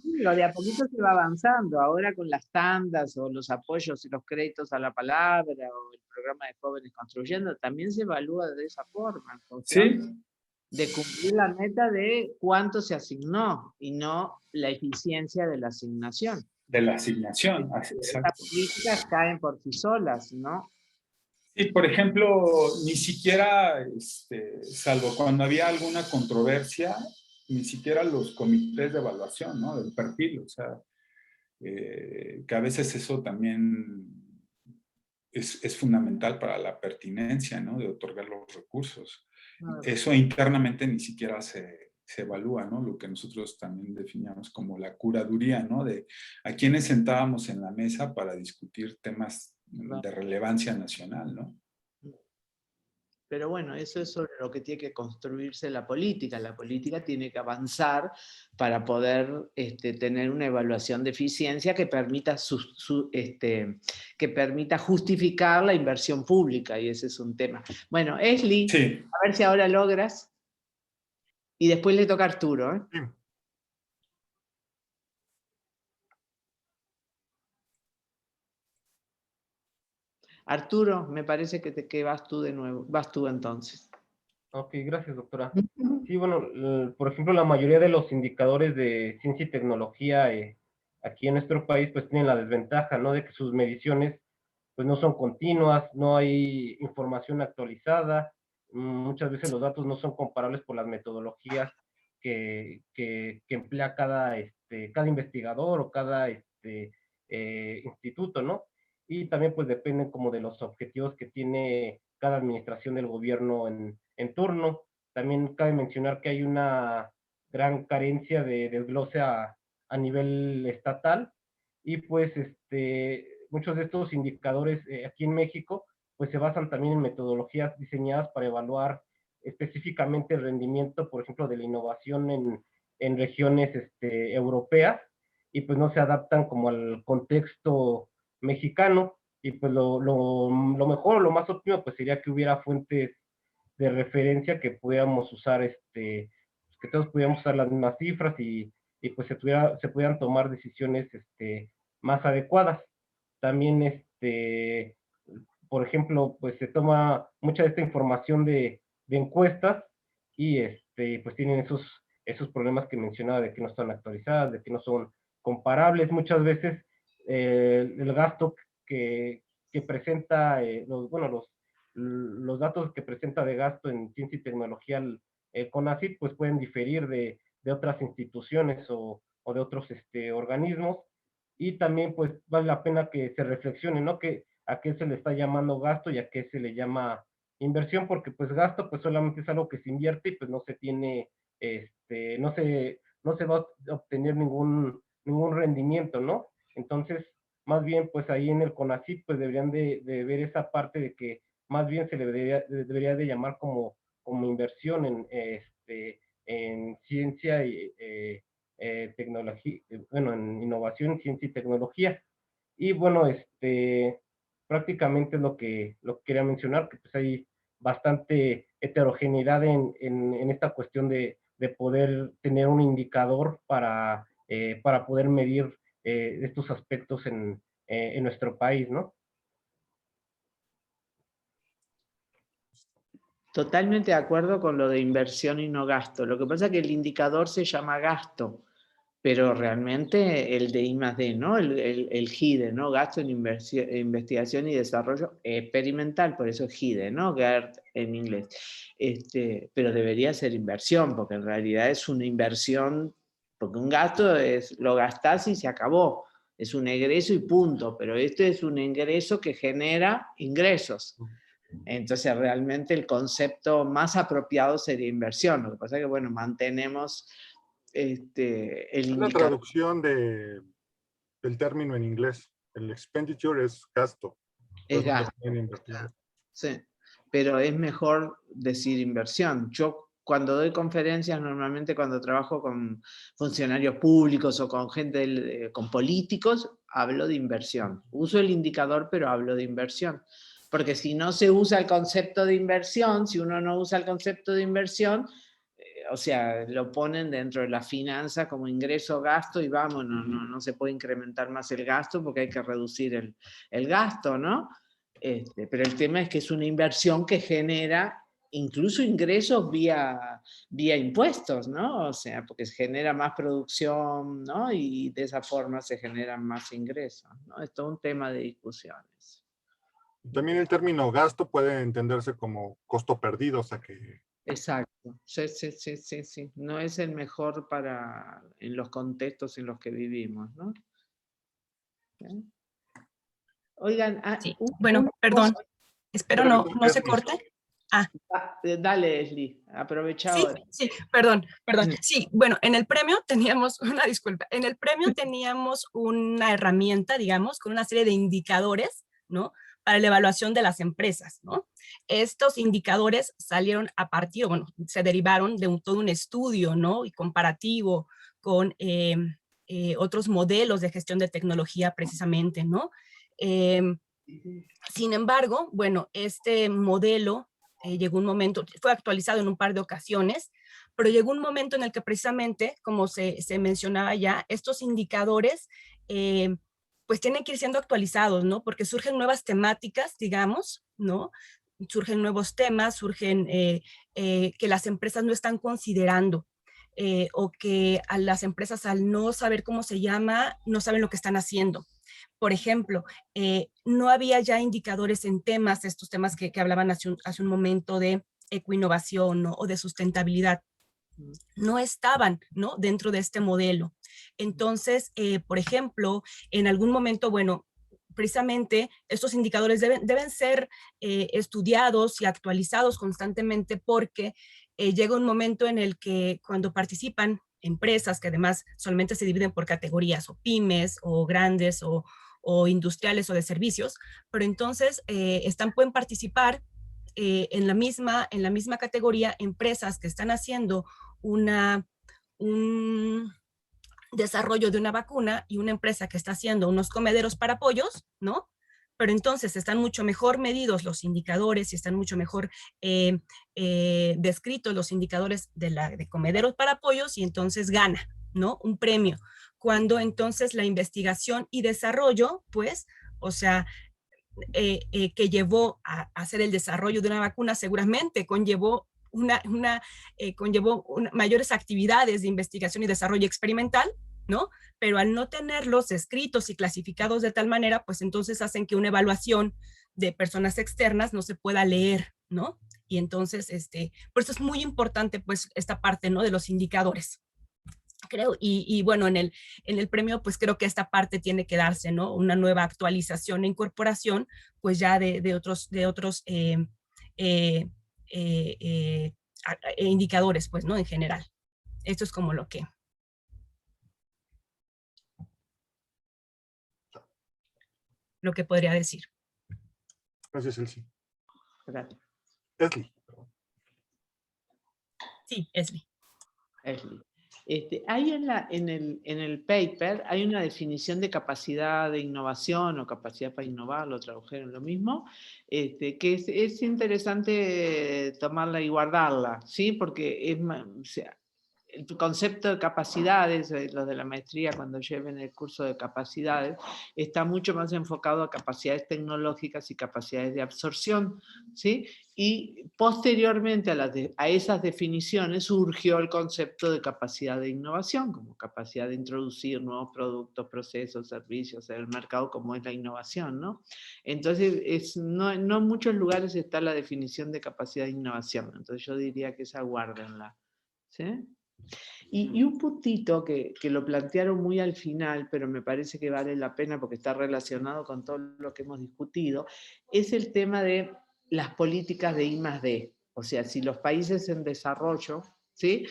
Lo de a poquito se va avanzando. Ahora con las tandas o los apoyos y los créditos a la palabra o el programa de Jóvenes Construyendo, también se evalúa de esa forma. Sí. De cumplir la meta de cuánto se asignó y no la eficiencia de la asignación. De la asignación, exacto. Las políticas caen por sí solas, ¿no? Sí, por ejemplo, ni siquiera, salvo cuando había alguna controversia, ni siquiera los comités de evaluación, ¿no? Del perfil, o sea, que a veces eso también es fundamental para la pertinencia, ¿no? De otorgar los recursos. Eso internamente ni siquiera se evalúa, ¿no? Lo que nosotros también definíamos como la curaduría, ¿no? De a quiénes sentábamos en la mesa para discutir temas de relevancia nacional, ¿no? Pero bueno, eso es sobre lo que tiene que construirse la política. La política tiene que avanzar para poder tener una evaluación de eficiencia que permita, que permita justificar la inversión pública, y ese es un tema. Bueno, Esli, sí. A ver si ahora logras. Y después le toca a Arturo, ¿eh? Sí. Arturo, me parece que vas tú de nuevo. Vas tú entonces. Ok, gracias, doctora. Sí, bueno, por ejemplo, la mayoría de los indicadores de ciencia y tecnología aquí en nuestro país pues tienen la desventaja, ¿no? De que sus mediciones pues no son continuas, no hay información actualizada, muchas veces los datos no son comparables por las metodologías que emplea cada investigador o cada instituto, ¿no? Y también pues dependen como de los objetivos que tiene cada administración del gobierno en turno. También cabe mencionar que hay una gran carencia de desglose a nivel estatal, y pues muchos de estos indicadores aquí en México pues se basan también en metodologías diseñadas para evaluar específicamente el rendimiento, por ejemplo, de la innovación en regiones europeas, y pues no se adaptan como al contexto mexicano. Y pues lo mejor, lo más óptimo pues sería que hubiera fuentes de referencia que pudiéramos usar, que todos pudiéramos usar las mismas cifras, y pues se pudieran tomar decisiones más adecuadas. También, por ejemplo, pues se toma mucha de esta información de encuestas, y pues tienen esos problemas que mencionaba, de que no están actualizadas, de que no son comparables. Muchas veces el gasto que presenta, los datos que presenta de gasto en ciencia y tecnología el CONACYT, pues pueden diferir de otras instituciones o de otros organismos. Y también pues vale la pena que se reflexione, ¿no? Que a qué se le está llamando gasto y a qué se le llama inversión, porque pues gasto pues solamente es algo que se invierte y pues no se tiene, no se va a obtener ningún rendimiento, ¿no? Entonces, más bien pues ahí en el CONACYT pues deberían de ver esa parte de que más bien se le debería de llamar como inversión en ciencia y tecnología, bueno, en innovación, ciencia y tecnología. Y bueno, prácticamente es lo que quería mencionar, que pues hay bastante heterogeneidad en esta cuestión de poder tener un indicador para poder medir estos aspectos en nuestro país, ¿no? Totalmente de acuerdo con lo de inversión y no gasto. Lo que pasa es que el indicador se llama gasto, pero realmente el de I+D, ¿no? El GIDE, ¿no? Gasto en investigación y desarrollo experimental, por eso es GIDE, ¿no? GERD en inglés. Pero debería ser inversión, porque en realidad es una inversión, porque un gasto es, lo gastás y se acabó, es un egreso y punto, pero este es un ingreso que genera ingresos. Entonces realmente el concepto más apropiado sería inversión. Lo que pasa es que, bueno, mantenemos el Una indicador. traducción del término en inglés. El expenditure es gasto. Es gasto. Sí, pero es mejor decir inversión. Yo cuando doy conferencias, normalmente cuando trabajo con funcionarios públicos o con gente, con políticos, hablo de inversión. Uso el indicador, pero hablo de inversión. Porque si no se usa el concepto de inversión, si uno no usa el concepto de inversión, o sea, lo ponen dentro de la finanza como ingreso, gasto, y vamos, no se puede incrementar más el gasto porque hay que reducir el gasto, ¿no? Pero el tema es que es una inversión que genera incluso ingresos vía impuestos, ¿no? O sea, porque se genera más producción, ¿no? Y de esa forma se generan más ingresos, ¿no? Es todo un tema de discusiones. También el término gasto puede entenderse como costo perdido, o sea que... Exacto, sí. No es el mejor en los contextos en los que vivimos, ¿no? ¿Eh? Oigan, sí. Bueno, perdón, espero no se corte. Dale, Esli, aprovecha sí, ahora. Sí, perdón. Sí, bueno, en el premio teníamos, una disculpa, en el premio teníamos una herramienta, digamos, con una serie de indicadores, ¿no? Para la evaluación de las empresas, ¿no? Estos indicadores salieron a partir, bueno, se derivaron de todo un estudio, ¿no? Y comparativo con otros modelos de gestión de tecnología precisamente, ¿no? Sin embargo, bueno, este modelo llegó un momento, fue actualizado en un par de ocasiones, pero llegó un momento en el que precisamente, como se mencionaba ya, estos indicadores pues tienen que ir siendo actualizados, ¿no? Porque surgen nuevas temáticas, digamos, ¿no? Surgen nuevos temas, surgen que las empresas no están considerando, o que a las empresas, al no saber cómo se llama, no saben lo que están haciendo. Por ejemplo, no había ya indicadores en temas, estos temas que hablaban hace un momento de ecoinnovación, ¿no? O de sustentabilidad, no estaban, ¿no? Dentro de este modelo. Entonces, por ejemplo, en algún momento, bueno, precisamente estos indicadores deben ser estudiados y actualizados constantemente, porque llega un momento en el que cuando participan empresas que además solamente se dividen por categorías, o pymes, o grandes, o industriales, o de servicios, pero entonces pueden participar en la misma categoría empresas que están haciendo un desarrollo de una vacuna y una empresa que está haciendo unos comederos para pollos, ¿no? Pero entonces están mucho mejor medidos los indicadores y están mucho mejor descritos los indicadores de comederos para pollos, y entonces gana, ¿no? Un premio. Cuando entonces la investigación y desarrollo, pues, o sea, que llevó a hacer el desarrollo de una vacuna seguramente conllevó mayores actividades de investigación y desarrollo experimental, ¿no? Pero al no tenerlos escritos y clasificados de tal manera, pues entonces hacen que una evaluación de personas externas no se pueda leer, ¿no? Y entonces, por eso es muy importante, pues, esta parte, ¿no? De los indicadores, creo, y bueno, en el premio, pues creo que esta parte tiene que darse, ¿no? Una nueva actualización e incorporación, pues ya de otros indicadores, pues, ¿no? En general. Esto es como lo que podría decir. Gracias, Elsie. Gracias. Esli. Sí, Esli. Hay en el paper, hay una definición de capacidad de innovación o capacidad para innovar, lo tradujeron lo mismo, que es interesante tomarla y guardarla, ¿sí? Porque o sea, el concepto de capacidades, los de la maestría cuando lleven el curso de capacidades, está mucho más enfocado a capacidades tecnológicas y capacidades de absorción, ¿sí? Y posteriormente a esas definiciones surgió el concepto de capacidad de innovación, como capacidad de introducir nuevos productos, procesos, servicios en el mercado, como es la innovación, ¿no? Entonces, no en muchos lugares está la definición de capacidad de innovación, entonces yo diría que esa guárdenla, ¿sí? Y un puntito que lo plantearon muy al final, pero me parece que vale la pena porque está relacionado con todo lo que hemos discutido, es el tema de las políticas de I+D. O sea, si los países en desarrollo, ¿sí?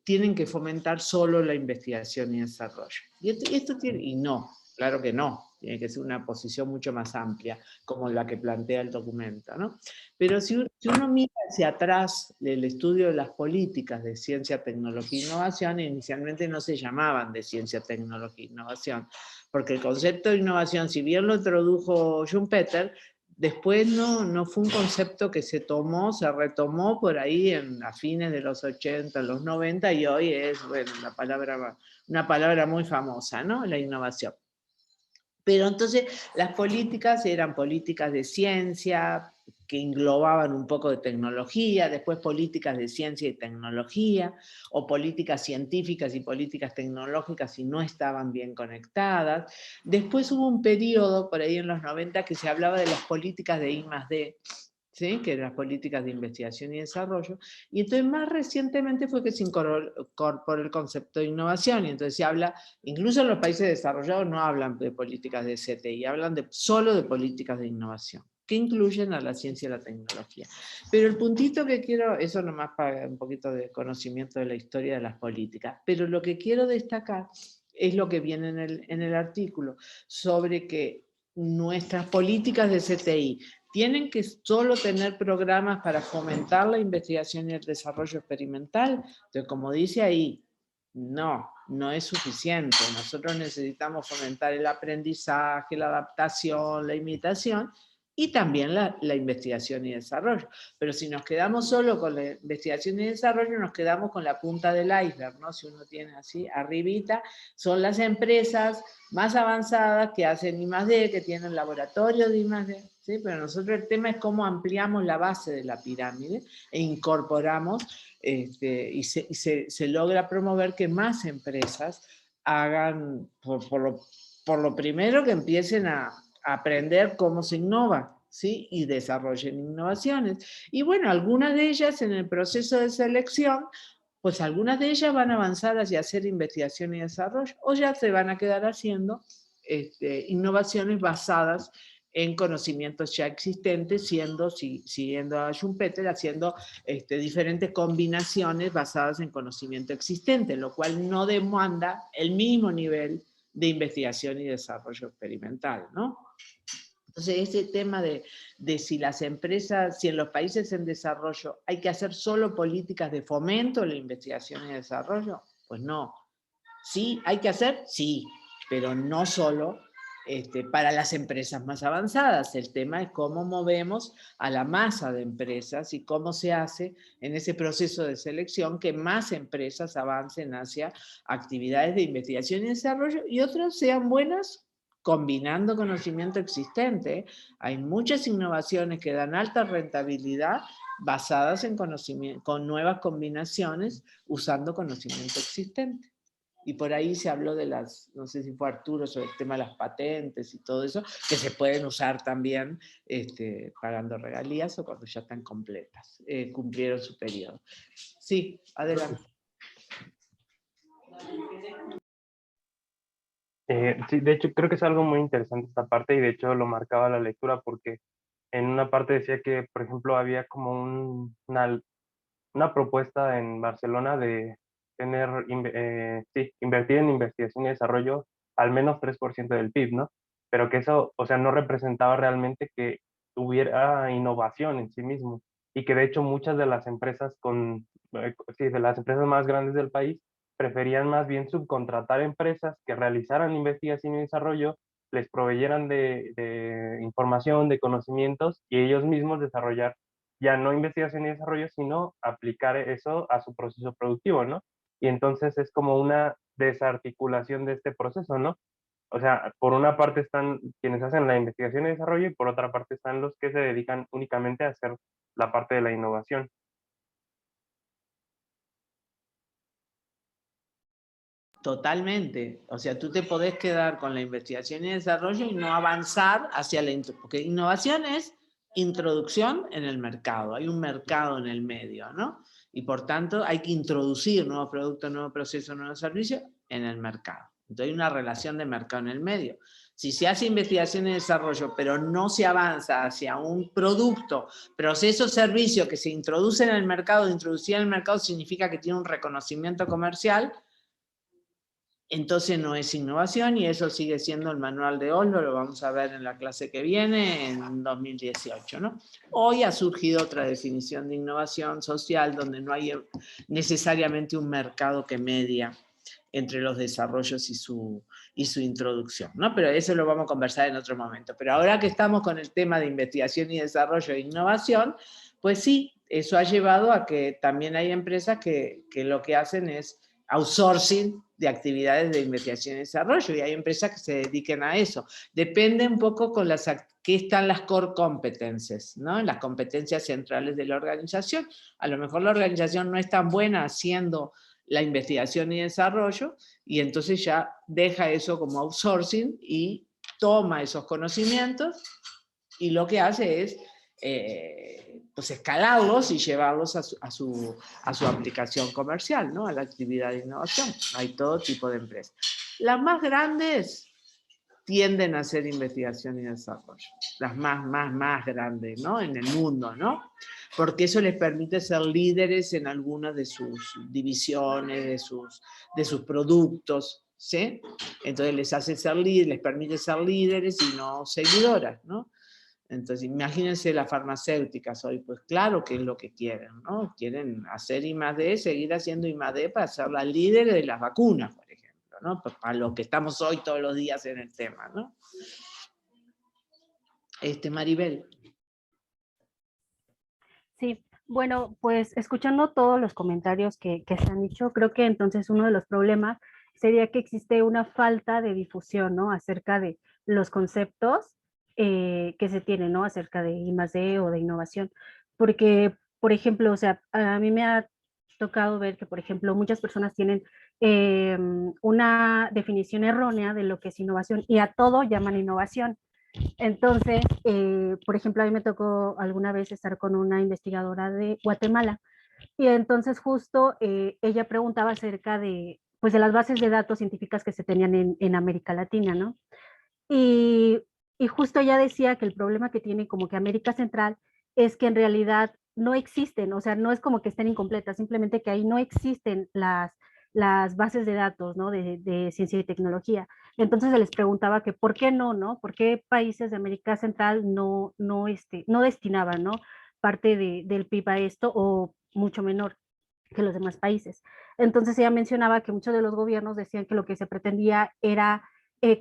Tienen que fomentar solo la investigación y desarrollo. Y no, claro que no. Tiene que ser una posición mucho más amplia, como la que plantea el documento, ¿no? Pero si uno mira hacia atrás el estudio de las políticas de ciencia, tecnología e innovación, inicialmente no se llamaban de ciencia, tecnología e innovación, porque el concepto de innovación, si bien lo introdujo Schumpeter, después no fue un concepto que se retomó por ahí a fines de los 80, los 90, y hoy es, bueno, una palabra muy famosa, ¿no? La innovación. Pero entonces las políticas eran políticas de ciencia, que englobaban un poco de tecnología, después políticas de ciencia y tecnología, o políticas científicas y políticas tecnológicas y no estaban bien conectadas. Después hubo un periodo, por ahí en los 90, que se hablaba de las políticas de I+D, ¿sí? Que eran las políticas de investigación y desarrollo, y entonces más recientemente fue que se incorporó el concepto de innovación, y entonces se habla, incluso en los países desarrollados no hablan de políticas de CTI, hablan solo de políticas de innovación, que incluyen a la ciencia y la tecnología. Pero el puntito que quiero, eso nomás para un poquito de conocimiento de la historia de las políticas, pero lo que quiero destacar es lo que viene en el artículo, sobre que nuestras políticas de CTI tienen que solo tener programas para fomentar la investigación y el desarrollo experimental. Entonces, como dice ahí, no es suficiente. Nosotros necesitamos fomentar el aprendizaje, la adaptación, la imitación, y también la investigación y desarrollo. Pero si nos quedamos solo con la investigación y desarrollo, nos quedamos con la punta del iceberg, ¿no? Si uno tiene así, arribita, son las empresas más avanzadas que hacen I+D, que tienen laboratorios de I+D, ¿sí? Pero nosotros el tema es cómo ampliamos la base de la pirámide e incorporamos, y se logra promover que más empresas hagan, por lo primero, que empiecen a aprender cómo se innova, ¿sí? Y desarrollen innovaciones. Y bueno, algunas de ellas en el proceso de selección, pues algunas de ellas van a avanzar hacia hacer investigación y desarrollo, o ya se van a quedar haciendo innovaciones basadas en conocimientos ya existentes, siguiendo a Schumpeter, haciendo diferentes combinaciones basadas en conocimiento existente, lo cual no demanda el mismo nivel de investigación y desarrollo experimental, ¿no? Entonces, ese tema de si las empresas, si en los países en desarrollo hay que hacer solo políticas de fomento de la investigación y desarrollo, pues no. Sí, hay que hacer, sí, pero no solo para las empresas más avanzadas. El tema es cómo movemos a la masa de empresas y cómo se hace en ese proceso de selección que más empresas avancen hacia actividades de investigación y desarrollo y otras sean buenas combinando conocimiento existente. Hay muchas innovaciones que dan alta rentabilidad basadas en conocimiento, con nuevas combinaciones usando conocimiento existente. Y por ahí se habló de las, no sé si fue Arturo, sobre el tema de las patentes y todo eso, que se pueden usar también pagando regalías o cuando ya están completas, cumplieron su periodo. Sí, adelante. Sí, de hecho creo que es algo muy interesante esta parte y de hecho lo marcaba la lectura porque en una parte decía que, por ejemplo, había como una propuesta en Barcelona de tener, invertir en investigación y desarrollo al menos 3% del PIB, ¿no? Pero que eso, o sea, no representaba realmente que hubiera innovación en sí mismo y que de hecho muchas de las empresas de las empresas más grandes del país preferían más bien subcontratar empresas que realizaran investigación y desarrollo, les proveyeran de información, de conocimientos y ellos mismos desarrollar ya no investigación y desarrollo, sino aplicar eso a su proceso productivo, ¿no? Y entonces es como una desarticulación de este proceso, ¿no? O sea, por una parte están quienes hacen la investigación y desarrollo y por otra parte están los que se dedican únicamente a hacer la parte de la innovación. Totalmente. O sea, tú te podés quedar con la investigación y desarrollo y no avanzar hacia porque innovación es introducción en el mercado. Hay un mercado en el medio, ¿no? Y por tanto hay que introducir nuevos productos, nuevos procesos, nuevos servicios en el mercado. Entonces hay una relación de mercado en el medio. Si se hace investigación y desarrollo, pero no se avanza hacia un producto, proceso, servicio que se introduce en el mercado, introducir en el mercado significa que tiene un reconocimiento comercial, entonces no es innovación y eso sigue siendo el manual de Oslo, lo vamos a ver en la clase que viene, en 2018, ¿no? Hoy ha surgido otra definición de innovación social donde no hay necesariamente un mercado que media entre los desarrollos y su introducción, ¿no? Pero eso lo vamos a conversar en otro momento. Pero ahora que estamos con el tema de investigación y desarrollo e innovación, pues sí, eso ha llevado a que también hay empresas que lo que hacen es outsourcing de actividades de investigación y desarrollo, y hay empresas que se dediquen a eso. Depende un poco con qué están las core competencies, ¿no? Las competencias centrales de la organización. A lo mejor la organización no es tan buena haciendo la investigación y desarrollo, y entonces ya deja eso como outsourcing y toma esos conocimientos y lo que hace es pues escalarlos y llevarlos a su aplicación comercial, ¿no? A la actividad de innovación. Hay todo tipo de empresas. Las más grandes tienden a hacer investigación y desarrollo. Las más grandes, ¿no? En el mundo, ¿no? Porque eso les permite ser líderes en algunas de sus divisiones, de sus productos, ¿sí? Entonces les hace ser líderes, les permite ser líderes y no seguidoras, ¿no? Entonces, imagínense las farmacéuticas hoy, pues claro que es lo que quieren, ¿no? Quieren hacer I+D, seguir haciendo I+D para ser la líder de las vacunas, por ejemplo, ¿no? Para lo que estamos hoy todos los días en el tema, ¿no? Maribel. Sí, bueno, pues escuchando todos los comentarios que se han dicho, creo que entonces uno de los problemas sería que existe una falta de difusión, ¿no? Acerca de los conceptos que se tienen, ¿no? Acerca de I+D o de innovación. Porque, por ejemplo, o sea, a mí me ha tocado ver que, por ejemplo, muchas personas tienen una definición errónea de lo que es innovación y a todo llaman innovación. Entonces, por ejemplo, a mí me tocó alguna vez estar con una investigadora de Guatemala y entonces justo ella preguntaba acerca de, pues, de las bases de datos científicas que se tenían en América Latina, ¿no? Y, y justo ella decía que el problema que tiene como que América Central es que en realidad no existen, o sea, no es como que estén incompletas, simplemente que ahí no existen las bases de datos, ¿no? De ciencia y tecnología. Entonces se les preguntaba que por qué no, ¿no? ¿Por qué países de América Central no destinaban, ¿no? Parte del PIB a esto o mucho menor que los demás países. Entonces ella mencionaba que muchos de los gobiernos decían que lo que se pretendía era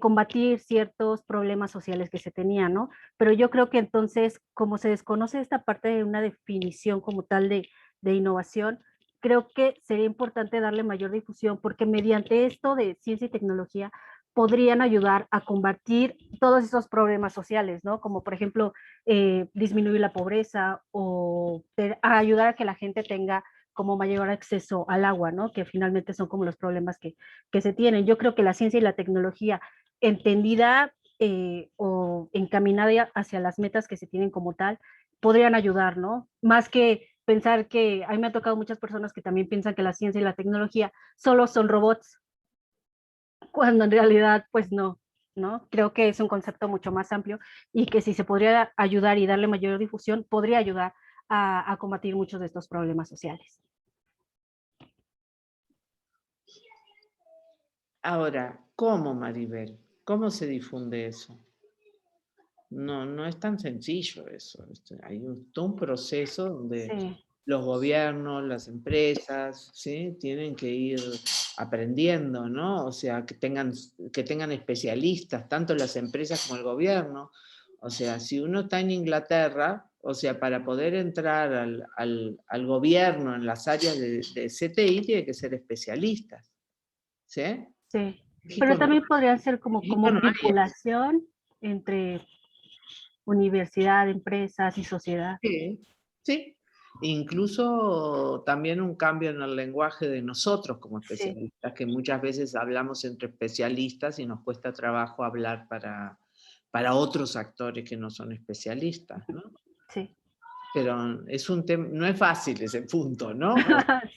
combatir ciertos problemas sociales que se tenían, ¿no? Pero yo creo que entonces, como se desconoce esta parte de una definición como tal de innovación, creo que sería importante darle mayor difusión porque mediante esto de ciencia y tecnología podrían ayudar a combatir todos esos problemas sociales, ¿no? Como por ejemplo, disminuir la pobreza o a ayudar a que la gente tenga como mayor acceso al agua, ¿no? Que finalmente son como los problemas que se tienen. Yo creo que la ciencia y la tecnología entendida o encaminada hacia las metas que se tienen como tal, podrían ayudar, ¿no? Más que pensar que, a mí me ha tocado muchas personas que también piensan que la ciencia y la tecnología solo son robots, cuando en realidad, pues no, ¿no? Creo que es un concepto mucho más amplio y que si se podría ayudar y darle mayor difusión, podría ayudar a combatir muchos de estos problemas sociales. Ahora, ¿cómo, Maribel? ¿Cómo se difunde eso? No es tan sencillo eso. Hay todo un proceso donde Sí. los gobiernos, las empresas, ¿sí? Tienen que ir aprendiendo, ¿no? O sea, que tengan especialistas, tanto las empresas como el gobierno. O sea, si uno está en Inglaterra, o sea, para poder entrar al gobierno en las áreas de CTI, tiene que ser especialistas, ¿sí? Sí, pero también podrían ser como vinculación entre universidad, empresas y sociedad. Sí, sí. Incluso también un cambio en el lenguaje de nosotros como especialistas, que muchas veces hablamos entre especialistas y nos cuesta trabajo hablar para otros actores que no son especialistas, ¿no? Sí. Pero es un tema, no es fácil ese punto, ¿no?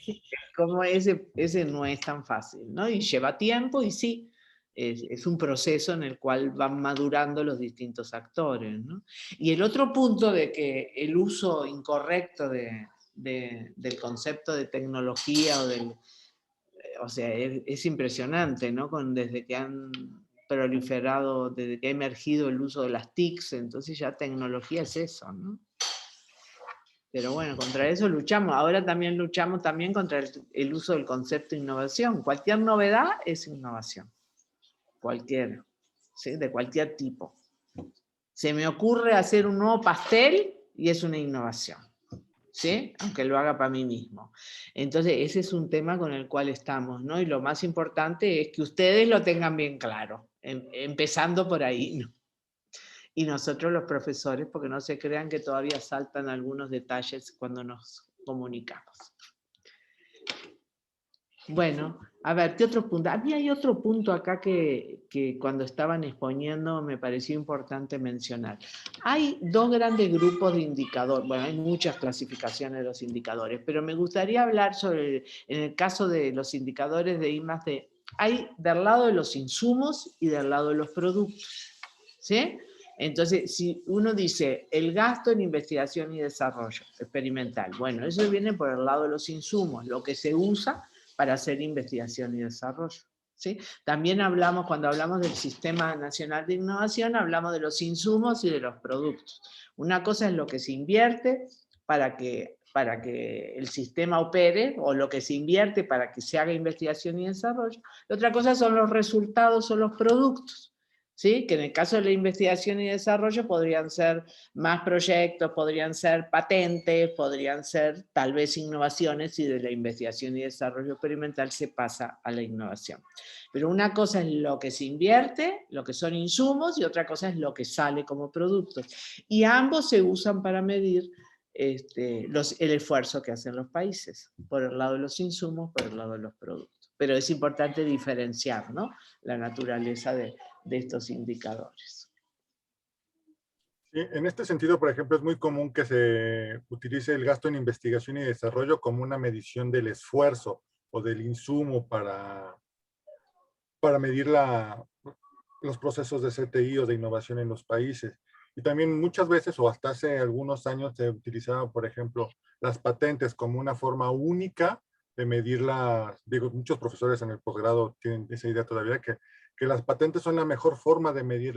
Sí. Como ese no es tan fácil, ¿no? Y lleva tiempo y sí, es un proceso en el cual van madurando los distintos actores, ¿no? Y el otro punto de que el uso incorrecto del concepto de tecnología o sea, es impresionante, ¿no? Desde que han proliferado, desde que ha emergido el uso de las TICs, entonces ya tecnología es eso, ¿no? Pero bueno, contra eso luchamos. Ahora también luchamos contra el uso del concepto de innovación. Cualquier novedad es innovación. Cualquiera, ¿sí? De cualquier tipo. Se me ocurre hacer un nuevo pastel y es una innovación, ¿sí? Aunque lo haga para mí mismo. Entonces, ese es un tema con el cual estamos, ¿no? Y lo más importante es que ustedes lo tengan bien claro, empezando por ahí, ¿no? Y nosotros los profesores, porque no se crean que todavía saltan algunos detalles cuando nos comunicamos. Bueno, a ver, ¿qué otro punto? Hay otro punto acá que cuando estaban exponiendo me pareció importante mencionar. Hay dos grandes grupos de indicadores. Bueno, hay muchas clasificaciones de los indicadores, pero me gustaría hablar sobre, en el caso de los indicadores de I+D, hay del lado de los insumos y del lado de los productos, ¿sí? Entonces, si uno dice el gasto en investigación y desarrollo experimental, bueno, eso viene por el lado de los insumos, lo que se usa para hacer investigación y desarrollo, ¿sí? También hablamos, cuando hablamos del Sistema Nacional de Innovación, hablamos de los insumos y de los productos. Una cosa es lo que se invierte para que el sistema opere, o lo que se invierte para que se haga investigación y desarrollo. La otra cosa son los resultados o los productos, ¿sí? Que en el caso de la investigación y desarrollo podrían ser más proyectos, podrían ser patentes, podrían ser tal vez innovaciones, y de la investigación y desarrollo experimental se pasa a la innovación. Pero una cosa es lo que se invierte, lo que son insumos, y otra cosa es lo que sale como productos. Y ambos se usan para medir el esfuerzo que hacen los países, por el lado de los insumos, por el lado de los productos. Pero es importante diferenciar, ¿no?, la naturaleza de estos indicadores. Sí, en este sentido, por ejemplo, es muy común que se utilice el gasto en investigación y desarrollo como una medición del esfuerzo o del insumo para medir los procesos de CTI o de innovación en los países. Y también muchas veces, o hasta hace algunos años, se utilizaban, por ejemplo, las patentes como una forma única de medir digo, muchos profesores en el posgrado tienen esa idea todavía, que las patentes son la mejor forma de medir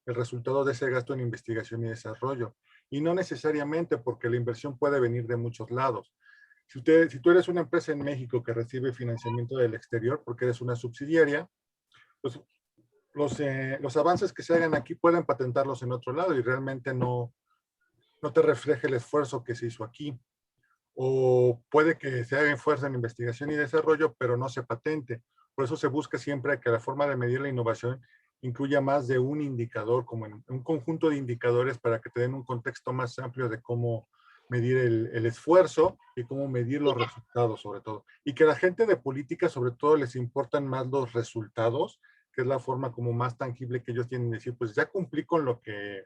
el resultado de ese gasto en investigación y desarrollo. Y no necesariamente, porque la inversión puede venir de muchos lados. Si tú eres una empresa en México que recibe financiamiento del exterior porque eres una subsidiaria, pues los avances que se hagan aquí pueden patentarlos en otro lado y realmente no te refleja el esfuerzo que se hizo aquí. O puede que se haga esfuerzo en investigación y desarrollo, pero no se patente. Por eso se busca siempre que la forma de medir la innovación incluya más de un indicador, como en un conjunto de indicadores para que te den un contexto más amplio de cómo medir el esfuerzo y cómo medir los resultados sobre todo. Y que a la gente de política sobre todo les importan más los resultados, que es la forma como más tangible que ellos tienen de decir, pues ya cumplí con lo que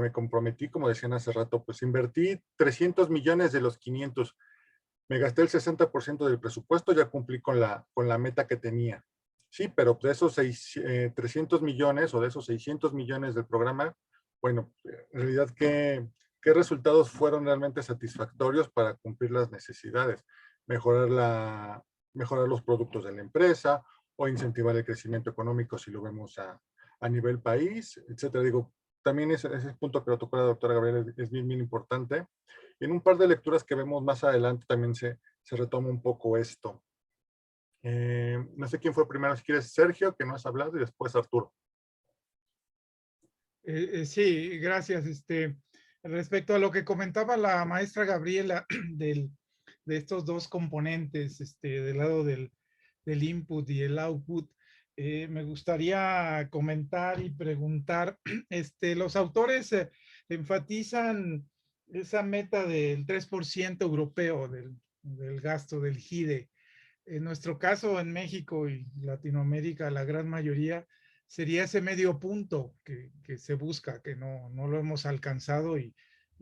me comprometí, como decían hace rato, pues invertí 300 millones de los 500, me gasté el 60% del presupuesto, ya cumplí con la meta que tenía. Sí, pero de esos 300 millones o de esos 600 millones del programa, bueno, en realidad, ¿qué resultados fueron realmente satisfactorios para cumplir las necesidades? Mejorar los productos de la empresa o incentivar el crecimiento económico si lo vemos a nivel país, etcétera. Digo, también ese punto que lo tocó la doctora Gabriela es bien, bien importante. Y en un par de lecturas que vemos más adelante también se retoma un poco esto. No sé quién fue primero, si quieres Sergio, que no has hablado, y después Arturo. Sí, gracias. Respecto a lo que comentaba la maestra Gabriela de estos dos componentes, del lado del input y el output, me gustaría comentar y preguntar, los autores enfatizan esa meta del 3% europeo del gasto del GIDE. En nuestro caso, en México y Latinoamérica, la gran mayoría sería ese medio punto que se busca, que no lo hemos alcanzado y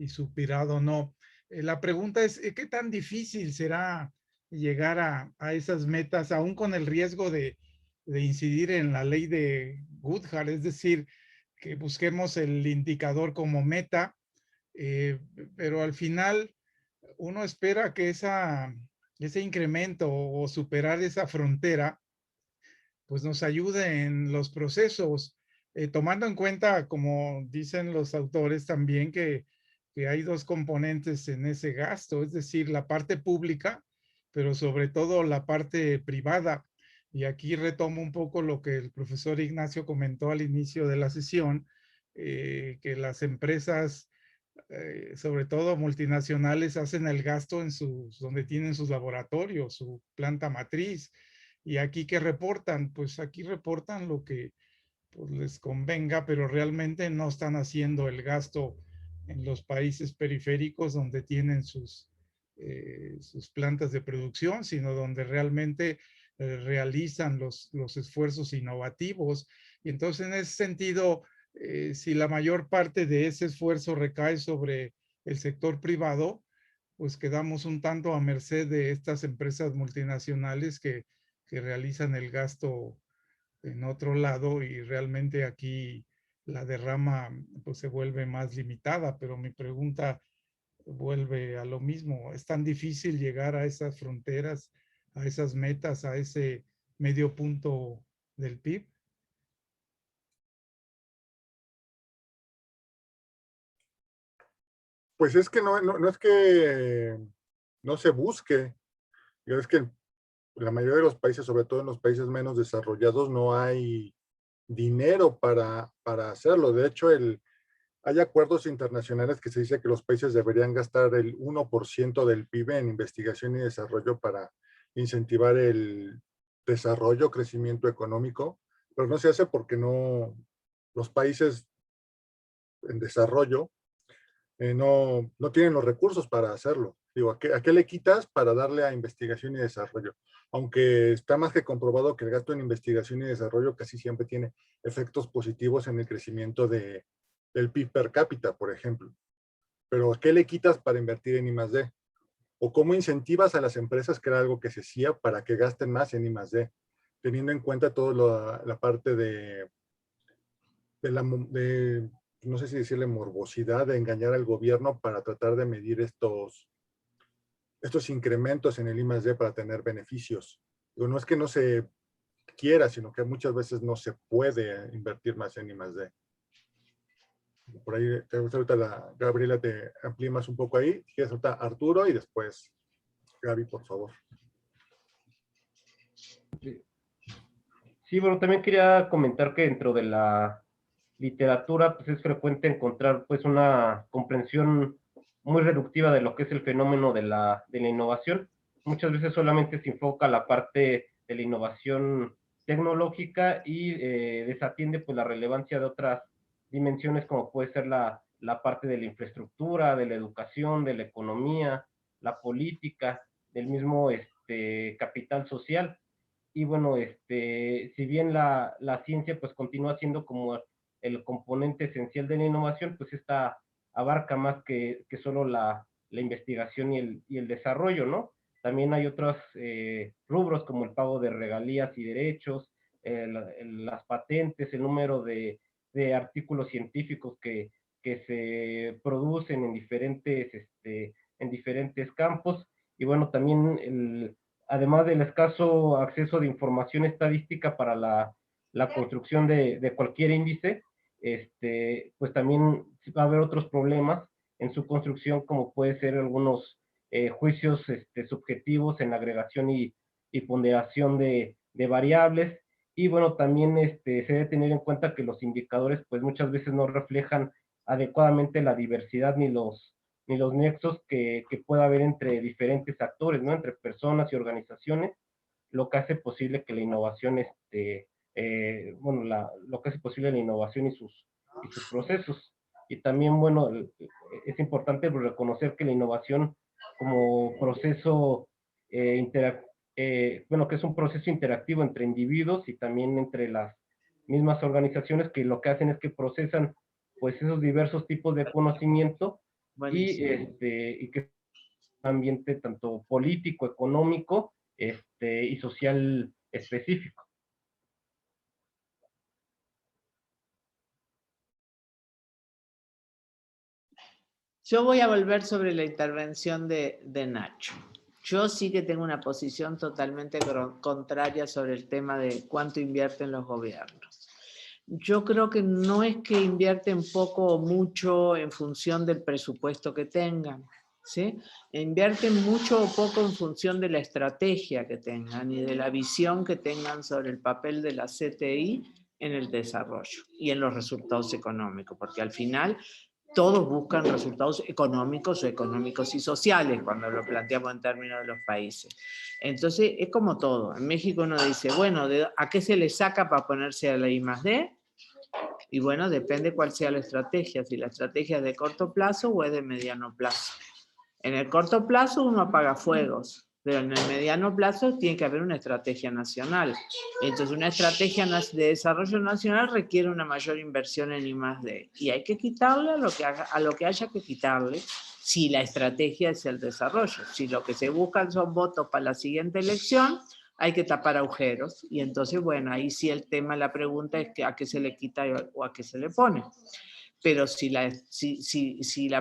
superado no. La pregunta es, ¿qué tan difícil será llegar a esas metas, aún con el riesgo de incidir en la ley de Goodhart? Es decir, que busquemos el indicador como meta, pero al final uno espera que ese incremento o superar esa frontera, pues nos ayude en los procesos, tomando en cuenta, como dicen los autores también, que hay dos componentes en ese gasto, es decir, la parte pública, pero sobre todo la parte privada. Y aquí retomo un poco lo que el profesor Ignacio comentó al inicio de la sesión, que las empresas, sobre todo multinacionales, hacen el gasto donde tienen sus laboratorios, su planta matriz. Y aquí, ¿qué reportan? Pues aquí reportan lo que pues, les convenga, pero realmente no están haciendo el gasto en los países periféricos donde tienen sus plantas de producción, sino donde realmente realizan los esfuerzos innovativos. Y entonces, en ese sentido, si la mayor parte de ese esfuerzo recae sobre el sector privado, pues quedamos un tanto a merced de estas empresas multinacionales que realizan el gasto en otro lado y realmente aquí la derrama pues se vuelve más limitada, pero mi pregunta vuelve a lo mismo. ¿Es tan difícil llegar a esas fronteras, a esas metas, a ese medio punto del PIB? Pues es que no es que no se busque, es que en la mayoría de los países, sobre todo en los países menos desarrollados, no hay dinero para hacerlo. De hecho, hay acuerdos internacionales que se dice que los países deberían gastar el 1% del PIB en investigación y desarrollo para incentivar el desarrollo, crecimiento económico, pero no se hace porque los países en desarrollo no tienen los recursos para hacerlo. Digo, ¿a qué le quitas para darle a investigación y desarrollo? Aunque está más que comprobado que el gasto en investigación y desarrollo casi siempre tiene efectos positivos en el crecimiento de del PIB per cápita, por ejemplo. Pero ¿qué le quitas para invertir en I+D? ¿O cómo incentivas a las empresas, que era algo que se hacía, para que gasten más en I+D? Teniendo en cuenta toda la parte de no sé si decirle morbosidad, de engañar al gobierno para tratar de medir estos incrementos en el I+D para tener beneficios. Digo, no es que no se quiera, sino que muchas veces no se puede invertir más en I+D. Por ahí, ahorita Gabriela te amplía más un poco ahí. Si quieres, ahorita Arturo y después Gaby, por favor. Sí, bueno, también quería comentar que dentro de la literatura pues es frecuente encontrar pues una comprensión muy reductiva de lo que es el fenómeno de la innovación. Muchas veces solamente se enfoca la parte de la innovación tecnológica y desatiende pues la relevancia de otras dimensiones, como puede ser la parte de la infraestructura, de la educación, de la economía, la política, del mismo capital social. Y bueno, si bien la ciencia pues continúa siendo como el componente esencial de la innovación, pues esta abarca más que solo la investigación y el desarrollo, ¿no? También hay otros rubros como el pago de regalías y derechos, las patentes, el número de artículos científicos que se producen en diferentes campos, y bueno, también además del escaso acceso de información estadística para la construcción de cualquier índice, pues también va a haber otros problemas en su construcción, como puede ser algunos juicios subjetivos en la agregación y ponderación de variables. Y bueno, también se debe tener en cuenta que los indicadores pues muchas veces no reflejan adecuadamente la diversidad ni los nexos que pueda haber entre diferentes actores, ¿no? Entre personas y organizaciones, lo que hace posible que la innovación, lo que hace posible la innovación y sus procesos. Y también, bueno, es importante reconocer que la innovación como proceso que es un proceso interactivo entre individuos y también entre las mismas organizaciones, que lo que hacen es que procesan pues esos diversos tipos de conocimiento y que es un ambiente tanto político, económico y social específico. Yo voy a volver sobre la intervención de Nacho. Yo sí que tengo una posición totalmente contraria sobre el tema de cuánto invierten los gobiernos. Yo creo que no es que invierten poco o mucho en función del presupuesto que tengan, ¿sí? Invierten mucho o poco en función de la estrategia que tengan y de la visión que tengan sobre el papel de la CTI en el desarrollo y en los resultados económicos, porque al final todos buscan resultados económicos o económicos y sociales cuando lo planteamos en términos de los países. Entonces es como todo. En México uno dice, bueno, ¿a qué se le saca para ponerse a la I+D? Y bueno, depende cuál sea la estrategia, si la estrategia es de corto plazo o es de mediano plazo. En el corto plazo uno apaga fuegos, pero en el mediano plazo tiene que haber una estrategia nacional. Entonces una estrategia de desarrollo nacional requiere una mayor inversión en I+D. Y hay que quitarle a lo que haya que quitarle, si la estrategia es el desarrollo. Si lo que se buscan son votos para la siguiente elección, hay que tapar agujeros. Y entonces, bueno, ahí sí el tema, la pregunta es que a qué se le quita o a qué se le pone. Pero si la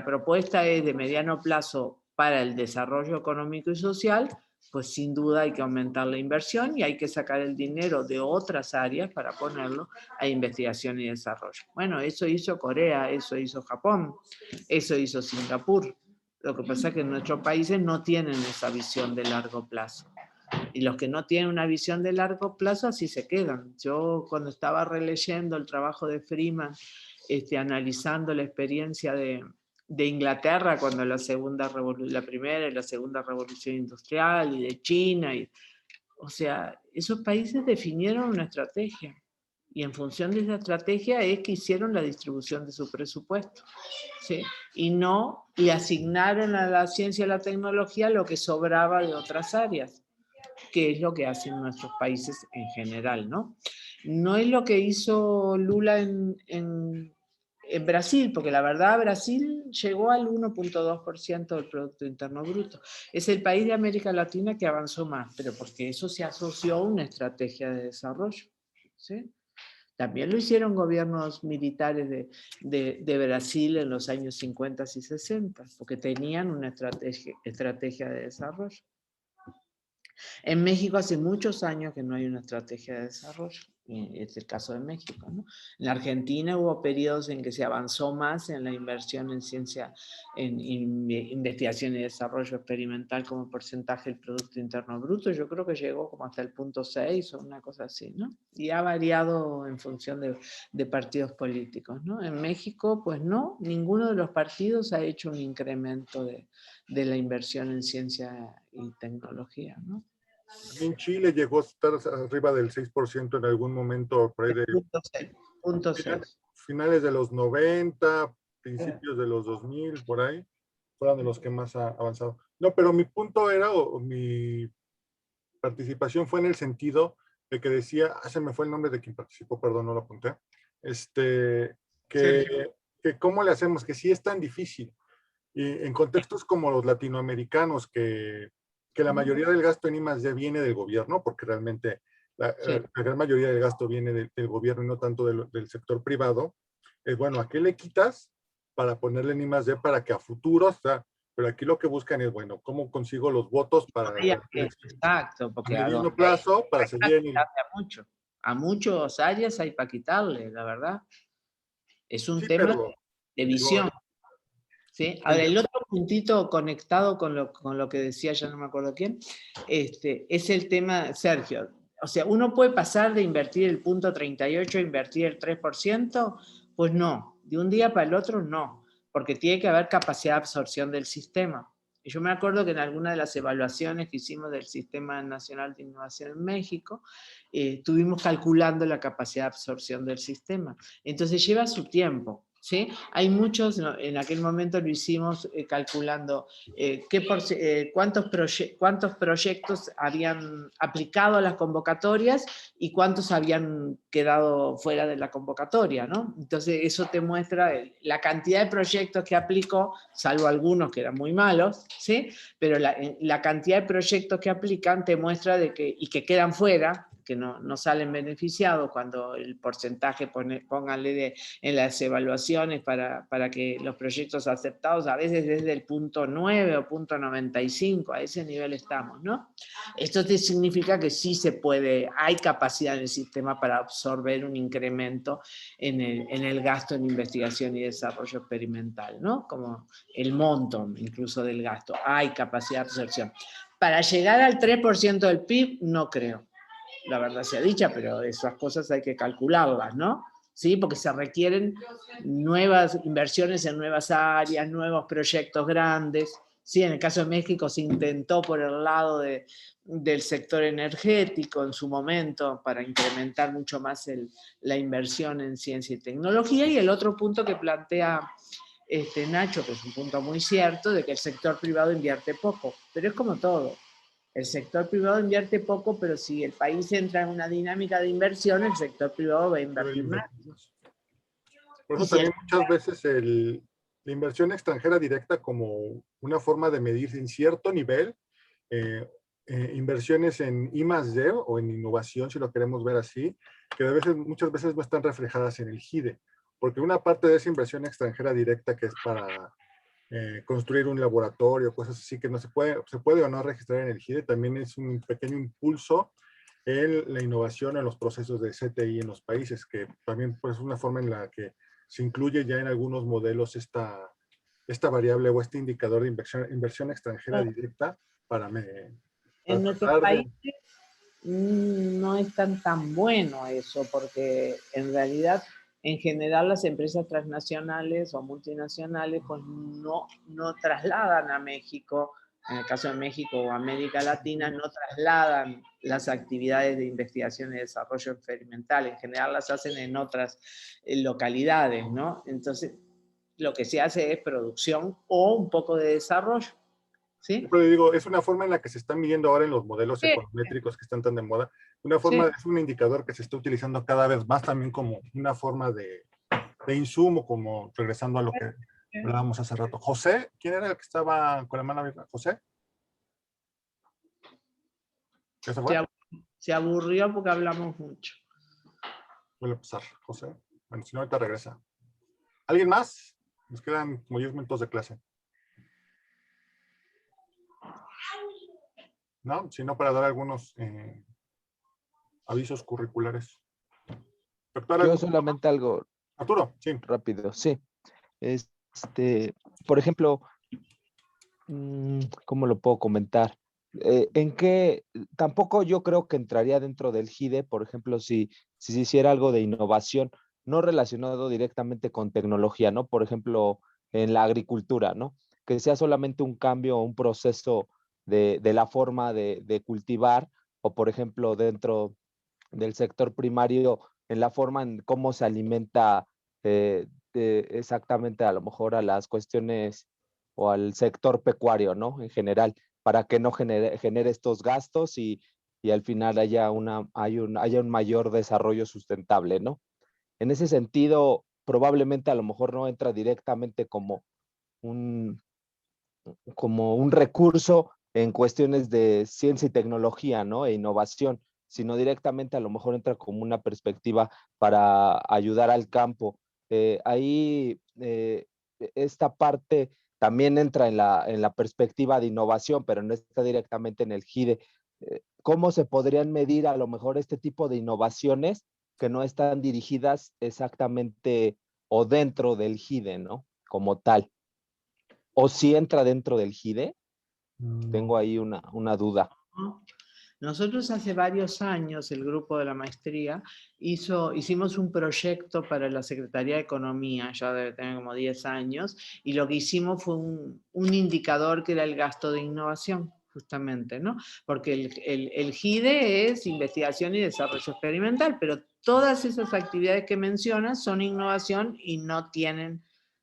propuesta es de mediano plazo para el desarrollo económico y social, pues sin duda hay que aumentar la inversión y hay que sacar el dinero de otras áreas para ponerlo a investigación y desarrollo. Bueno, eso hizo Corea, eso hizo Japón, eso hizo Singapur. Lo que pasa es que nuestros países no tienen esa visión de largo plazo. Y los que no tienen una visión de largo plazo así se quedan. Yo cuando estaba releyendo el trabajo de Freeman, analizando la experiencia de Inglaterra cuando la primera y la segunda revolución industrial, y de China, o sea, esos países definieron una estrategia, y en función de esa estrategia es que hicieron la distribución de su presupuesto, ¿sí? Y asignaron a la ciencia y la tecnología lo que sobraba de otras áreas, que es lo que hacen nuestros países en general, ¿no? No es lo que hizo Lula en en Brasil, porque la verdad Brasil llegó al 1.2% del Producto Interno Bruto. Es el país de América Latina que avanzó más, pero porque eso se asoció a una estrategia de desarrollo, ¿sí? También lo hicieron gobiernos militares de Brasil en los años 50 y 60, porque tenían una estrategia de desarrollo. En México hace muchos años que no hay una estrategia de desarrollo, y es el caso de México, ¿no? En la Argentina hubo periodos en que se avanzó más en la inversión en ciencia, en investigación y desarrollo experimental como porcentaje del Producto Interno Bruto. Yo creo que llegó como hasta el 0.6 o una cosa así, ¿no? Y ha variado en función de partidos políticos, ¿no? En México, pues no, ninguno de los partidos ha hecho un incremento de la inversión en ciencia y tecnología, ¿no? En Chile llegó a estar arriba del 6% en algún momento, por ahí de punto 6. Finales de los 90, principios de los 2000, por ahí, fueron de los que más ha avanzado. No, pero mi punto era, o mi participación fue en el sentido de que decía, se me fue el nombre de quien participó, perdón, no lo apunté, que cómo le hacemos, que sí es tan difícil. Y en contextos como los latinoamericanos, que la mayoría del gasto en I+D viene del gobierno, porque realmente la gran mayoría del gasto viene del gobierno y no tanto del sector privado, es bueno, ¿a qué le quitas para ponerle en I+D para que a futuros, o sea, pero aquí lo que buscan es, bueno, ¿cómo consigo los votos para exacto, porque a mediano plazo, para seguir a muchos áreas hay para quitarle, la verdad. Es un tema de visión. ¿Sí? Ahora, el otro puntito conectado con lo que decía, ya no me acuerdo quién, es el tema, Sergio. O sea, ¿uno puede pasar de invertir el 0.38 a invertir el 3%? Pues no, de un día para el otro no, porque tiene que haber capacidad de absorción del sistema. Y yo me acuerdo que en alguna de las evaluaciones que hicimos del Sistema Nacional de Innovación en México, estuvimos calculando la capacidad de absorción del sistema. Entonces lleva su tiempo. ¿Sí? Hay muchos, en aquel momento lo hicimos calculando cuántos proyectos habían aplicado a las convocatorias y cuántos habían quedado fuera de la convocatoria, ¿no? Entonces eso te muestra la cantidad de proyectos que aplicó, salvo algunos que eran muy malos, ¿sí? Pero la cantidad de proyectos que aplican te muestra y que quedan fuera, que no salen beneficiados cuando el porcentaje, pónganle en las evaluaciones para que los proyectos aceptados a veces desde el 0.9 o 0.95, a ese nivel estamos, ¿no? Esto te significa que sí se puede, hay capacidad en el sistema para absorber un incremento en el gasto en investigación y desarrollo experimental, ¿no? Como el monto incluso del gasto, hay capacidad de absorción. Para llegar al 3% del PIB, no creo. La verdad sea dicha, pero esas cosas hay que calcularlas, ¿no? ¿Sí? Porque se requieren nuevas inversiones en nuevas áreas, nuevos proyectos grandes. Sí, en el caso de México se intentó por el lado del sector energético en su momento para incrementar mucho más la inversión en ciencia y tecnología. Y el otro punto que plantea Nacho, que es un punto muy cierto, de que el sector privado invierte poco, pero es como todo. El sector privado invierte poco, pero si el país entra en una dinámica de inversión, el sector privado va a invertir más. Por eso también muchas veces la inversión extranjera directa como una forma de medir en cierto nivel, inversiones en I+D o en innovación, si lo queremos ver así, que muchas veces no están reflejadas en el GIDE, porque una parte de esa inversión extranjera directa que es para construir un laboratorio, cosas así que no se puede o no registrar en el GIDE, también es un pequeño impulso en la innovación en los procesos de CTI en los países, que también pues, es una forma en la que se incluye ya en algunos modelos esta variable o este indicador de inversión extranjera directa para en nuestros países no es tan bueno eso, porque en realidad en general las empresas transnacionales o multinacionales pues no trasladan a México, en el caso de México o América Latina, no trasladan las actividades de investigación y desarrollo experimental, en general las hacen en otras localidades, ¿no? Entonces lo que se hace es producción o un poco de desarrollo. ¿Sí? Pero digo, es una forma en la que se están midiendo ahora en los modelos econométricos que están tan de moda. Es un indicador que se está utilizando cada vez más también como una forma de insumo, como regresando a lo que hablábamos hace rato. José, ¿quién era el que estaba con la mano abierta? ¿José? ¿Qué se fue? Se aburrió porque hablamos mucho. Vuelve a pasar, José. Bueno, si no, ahorita regresa. ¿Alguien más? Nos quedan como 10 minutos de clase. ¿No? Si no, para dar algunos avisos curriculares. Doctor, Yo solamente algo Arturo, sí. rápido, sí. Por ejemplo, ¿cómo lo puedo comentar? En qué, tampoco yo creo que entraría dentro del GIDE, por ejemplo, si se hiciera algo de innovación, no relacionado directamente con tecnología, ¿no? Por ejemplo, en la agricultura, ¿no? Que sea solamente un cambio o un proceso de la forma de cultivar, o por ejemplo, dentro del sector primario, en la forma en cómo se alimenta exactamente a lo mejor a las cuestiones o al sector pecuario, ¿no? En general, para que no genere estos gastos y al final haya un mayor desarrollo sustentable, ¿no? En ese sentido, probablemente a lo mejor no entra directamente como un recurso en cuestiones de ciencia y tecnología, ¿no? E innovación, sino directamente a lo mejor entra como una perspectiva para ayudar al campo. Ahí esta parte también entra en la perspectiva de innovación, pero no está directamente en el GIDE. ¿Cómo se podrían medir a lo mejor este tipo de innovaciones que no están dirigidas exactamente o dentro del GIDE, ¿no? Como tal. ¿O si entra dentro del GIDE? Tengo ahí una duda. Nosotros hace varios años, el grupo de la maestría, hicimos un proyecto para la Secretaría de Economía, ya debe tener como 10 años, y lo que hicimos fue un indicador que era el gasto de innovación, justamente, ¿no? Porque el GIDE es investigación y desarrollo experimental, pero todas esas actividades que mencionas son innovación y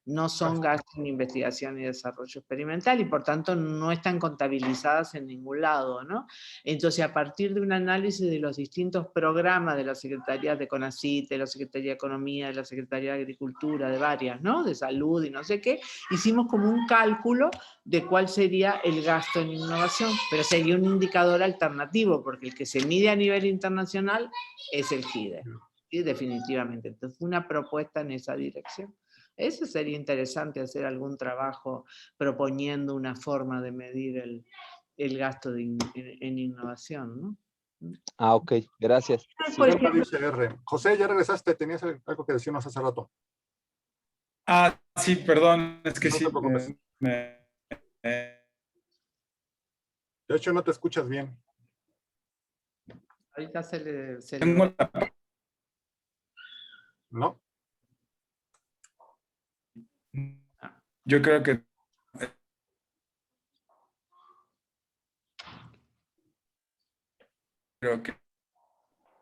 no son gastos en investigación y desarrollo experimental y por tanto no están contabilizadas en ningún lado, ¿no? Entonces, a partir de un análisis de los distintos programas de la Secretaría de CONACYT, de la Secretaría de Economía, de la Secretaría de Agricultura, de varias, ¿no? De Salud y no sé qué, hicimos como un cálculo de cuál sería el gasto en innovación, pero sería un indicador alternativo, porque el que se mide a nivel internacional es el GIDE, ¿sí? Definitivamente. Entonces, una propuesta en esa dirección. Eso sería interesante, hacer algún trabajo proponiendo una forma de medir el gasto en innovación, ¿no? Ah, ok, gracias. José, ya regresaste, tenías algo que decirnos hace rato. Ah, sí, perdón, es que no sí. Te preocupes. De hecho, no te escuchas bien. Ahorita se le... ¿No? Yo creo que...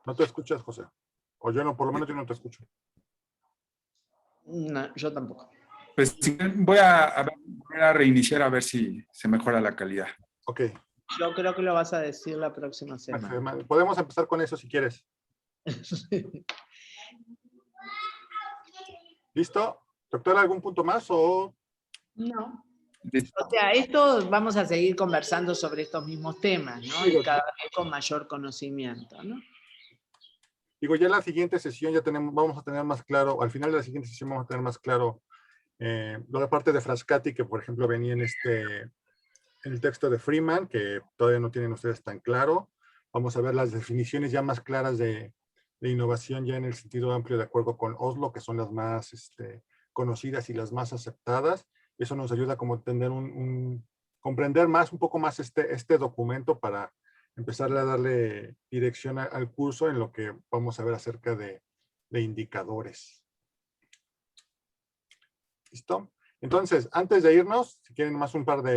No te escuchas, José. O yo no, por lo menos yo no te escucho. No, yo tampoco. Pues voy a reiniciar a ver si se mejora la calidad. Ok. Yo creo que lo vas a decir la próxima semana. Podemos empezar con eso si quieres. ¿Listo? Doctor, ¿algún punto más o...? No. O sea, esto vamos a seguir conversando sobre estos mismos temas, ¿no? Y cada vez con mayor conocimiento, ¿no? Digo, ya en la siguiente sesión ya vamos a tener más claro, al final de la siguiente sesión vamos a tener más claro la parte de Frascati, que por ejemplo venía en el texto de Freeman, que todavía no tienen ustedes tan claro. Vamos a ver las definiciones ya más claras de innovación ya en el sentido amplio de acuerdo con Oslo, que son las más conocidas y las más aceptadas. Eso nos ayuda como a entender comprender más, un poco más este documento para empezar a darle dirección al curso en lo que vamos a ver acerca de indicadores. ¿Listo? Entonces, antes de irnos, si quieren más un par de